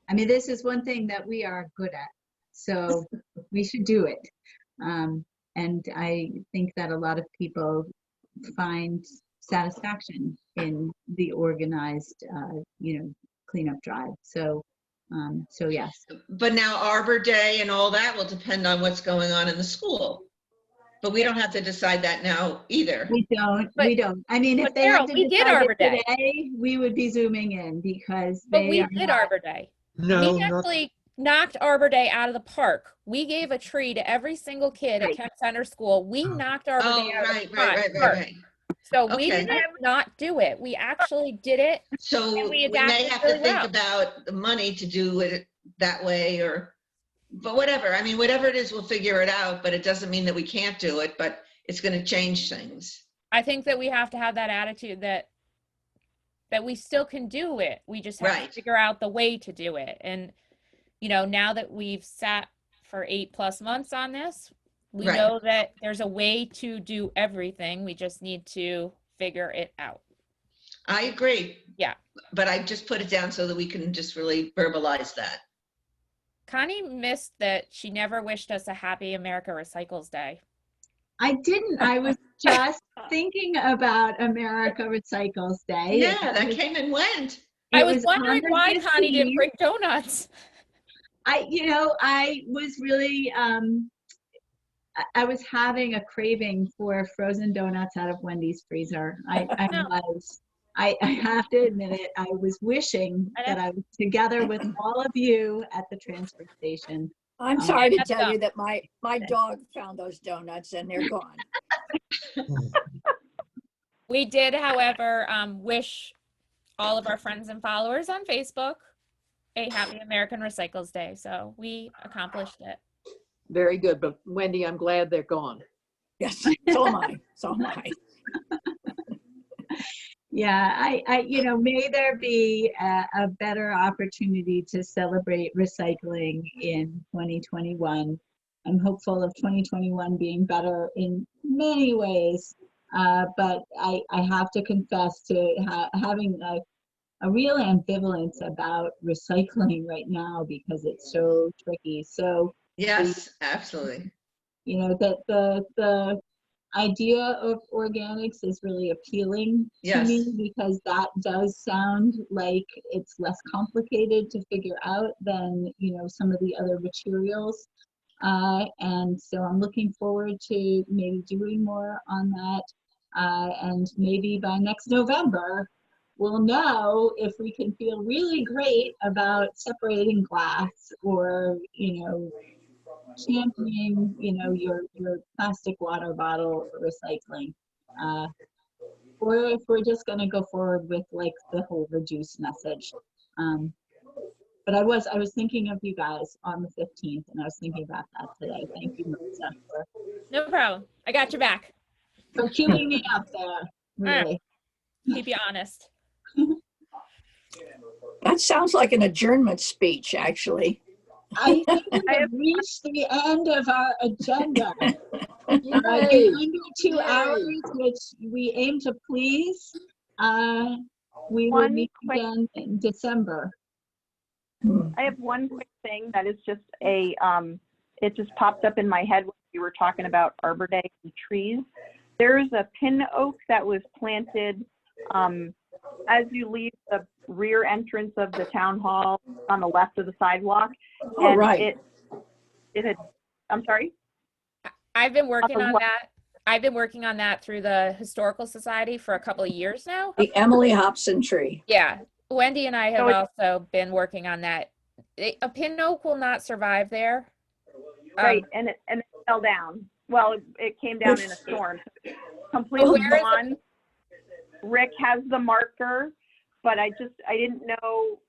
I mean, this is one thing that we are good at. So we should do it. And I think that a lot of people find satisfaction in the organized, cleanup drive. So yes. But now Arbor Day and all that will depend on what's going on in the school. But we don't have to decide that now either. We don't. I mean, if but they had Carol, to we did decide Arbor it Day. today, we would be zooming in because But they we are did not. Arbor Day. No, We not, actually knocked Arbor Day out of the park. We gave a tree to every single kid at Right. Kent Center School. We Oh. knocked Arbor Oh, Day out of right, the right, park. right. So we Okay. didn't not do it. We actually did it. So And we we may adapted have to really think well. about the money to do it that way but whatever. I mean, whatever it is, we'll figure it out, but it doesn't mean that we can't do it, but it's going to change things. I think that we have to have that attitude that we still can do it. We just have Right. to figure out the way to do it. And now that we've sat for 8+ months on this, we Right. know that there's a way to do everything. We just need to figure it out. I agree. Yeah. But I just put it down so that we can just really verbalize that. Connie missed that she never wished us a happy America Recycles Day. I didn't. I was just thinking about America Recycles Day. Yeah, that came and went. I It was on wondering the why Connie didn't 15th. bring donuts. I was really, I was having a craving for frozen donuts out of Wendy's freezer. I have to admit it. I was wishing I know. that I was together with all of you at the transfer station. I'm sorry to That's tell you dumb. that my dog found those donuts and they're gone. We did, however, wish all of our friends and followers on Facebook a happy American Recycles Day. So we accomplished it. Very good. But Wendy, I'm glad they're gone. Yes, so am I. So am I. Yeah, may there be a better opportunity to celebrate recycling in 2021. I'm hopeful of 2021 being better in many ways, but I have to confess to having a real ambivalence about recycling right now because it's so tricky. So, Yes, absolutely. that the idea of organics is really appealing to me Yes. because that does sound like it's less complicated to figure out than some of the other materials, and so I'm looking forward to maybe doing more on that, and maybe by next November we'll know if we can feel really great about separating glass or championing, your plastic water bottle for recycling, or if we're just going to go forward with like the whole reduce message. But I was thinking of you guys on the 15th, and I was thinking about that today. Thank you, Melissa, No problem. I got your back. for queuing me up there. Really. Keep you honest. That sounds like an adjournment speech, actually. I think we have reached the end of our agenda. Yay. Under 2 Yay. hours, which we aim to please. We will One meet quick- again in December. I have one quick thing that is just it just popped up in my head when you were talking about Arbor Day and trees. There's a pin oak that was planted as you leave the rear entrance of the town hall on the left of the sidewalk. Oh, And right. it had, I'm sorry? I've been working on what- that. I've been working on that through the Historical Society for a couple of years now. The Emily Hobson tree. Yeah. Wendy and I have So it's- also been working on that. A pin oak will not survive there. Right, and it fell down. Well, it came down in a storm. Completely Where is it? gone. Rick has the marker, but I didn't know,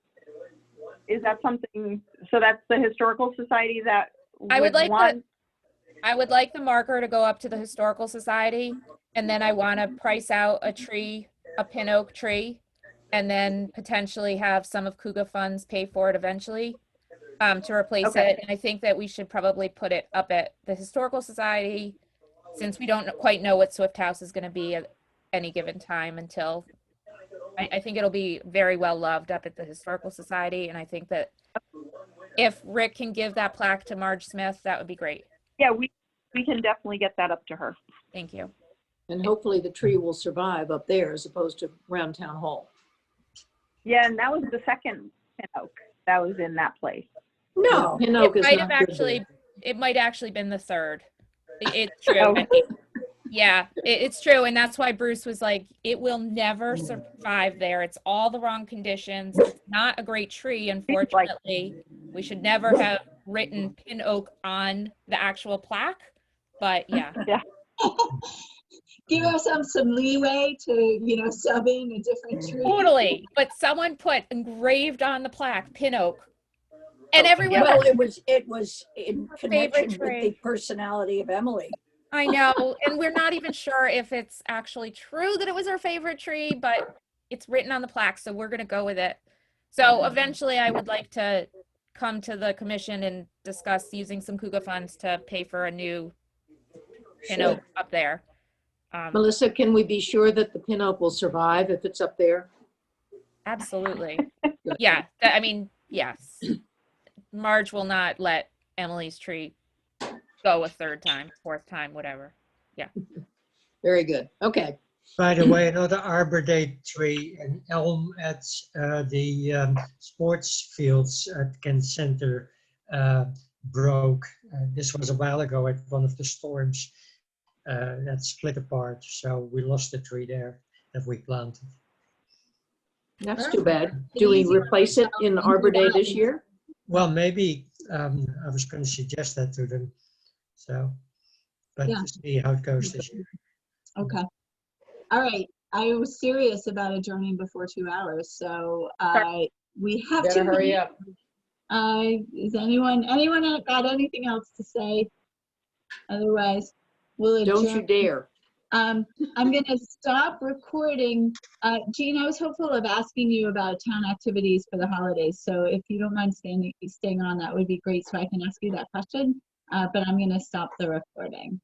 is that something, so that's the Historical Society that I would like want? I would like the marker to go up to the Historical Society, and then I want to price out a tree, a pin oak tree, and then potentially have some of Cougar funds pay for it eventually, to replace Okay. it. And I think that we should probably put it up at the Historical Society, since we don't quite know what Swift House is going to be at any given time until I think it'll be very well loved up at the Historical Society, and I think that if Rick can give that plaque to Marge Smith, that would be great. Yeah, we can definitely get that up to her. Thank you. And hopefully the tree will survive up there as opposed to around Town Hall. Yeah, and that was the second pin oak that was in that place. No, Pin oak It is might not have good actually, there. it might actually been the third. It's true. Oh. I mean, yeah, it's true. And that's why Bruce was like, it will never survive there. It's all the wrong conditions. It's not a great tree, unfortunately. We should never have written pin oak on the actual plaque. But yeah, Give ourselves some leeway to, you know, sub in a different tree. totally. But someone put engraved on the plaque, pin oak. And everyone, well, it was in Favorite connection with tree. the personality of Emily. I know, and we're not even sure if it's actually true that it was her favorite tree, but it's written on the plaque, so we're gonna go with it. So eventually I would like to come to the commission and discuss using some Kuga funds to pay for a new pin oak up there. Melissa, can we be sure that the pin oak will survive if it's up there? Absolutely. Yeah, I mean, yes. Marge will not let Emily's tree go a third time, fourth time, whatever. Very good. Okay. By the way, another Arbor Day tree, an elm at the sports fields at Kent Center broke. This was a while ago at one of the storms that split apart. So we lost the tree there that we planted. That's too bad. Do we replace it in Arbor Day this year? Well, maybe I was going to suggest that to them. So, but Yeah. to see how it goes this year. Okay. All right. I was serious about adjourning before 2 hours, so we have Better to hurry up. Is anyone got anything else to say? Otherwise, we'll adjourn. Don't you dare. I'm going to stop recording. Jean, I was hopeful of asking you about town activities for the holidays. So if you don't mind staying on, that would be great so I can ask you that question. But I'm going to stop the recording.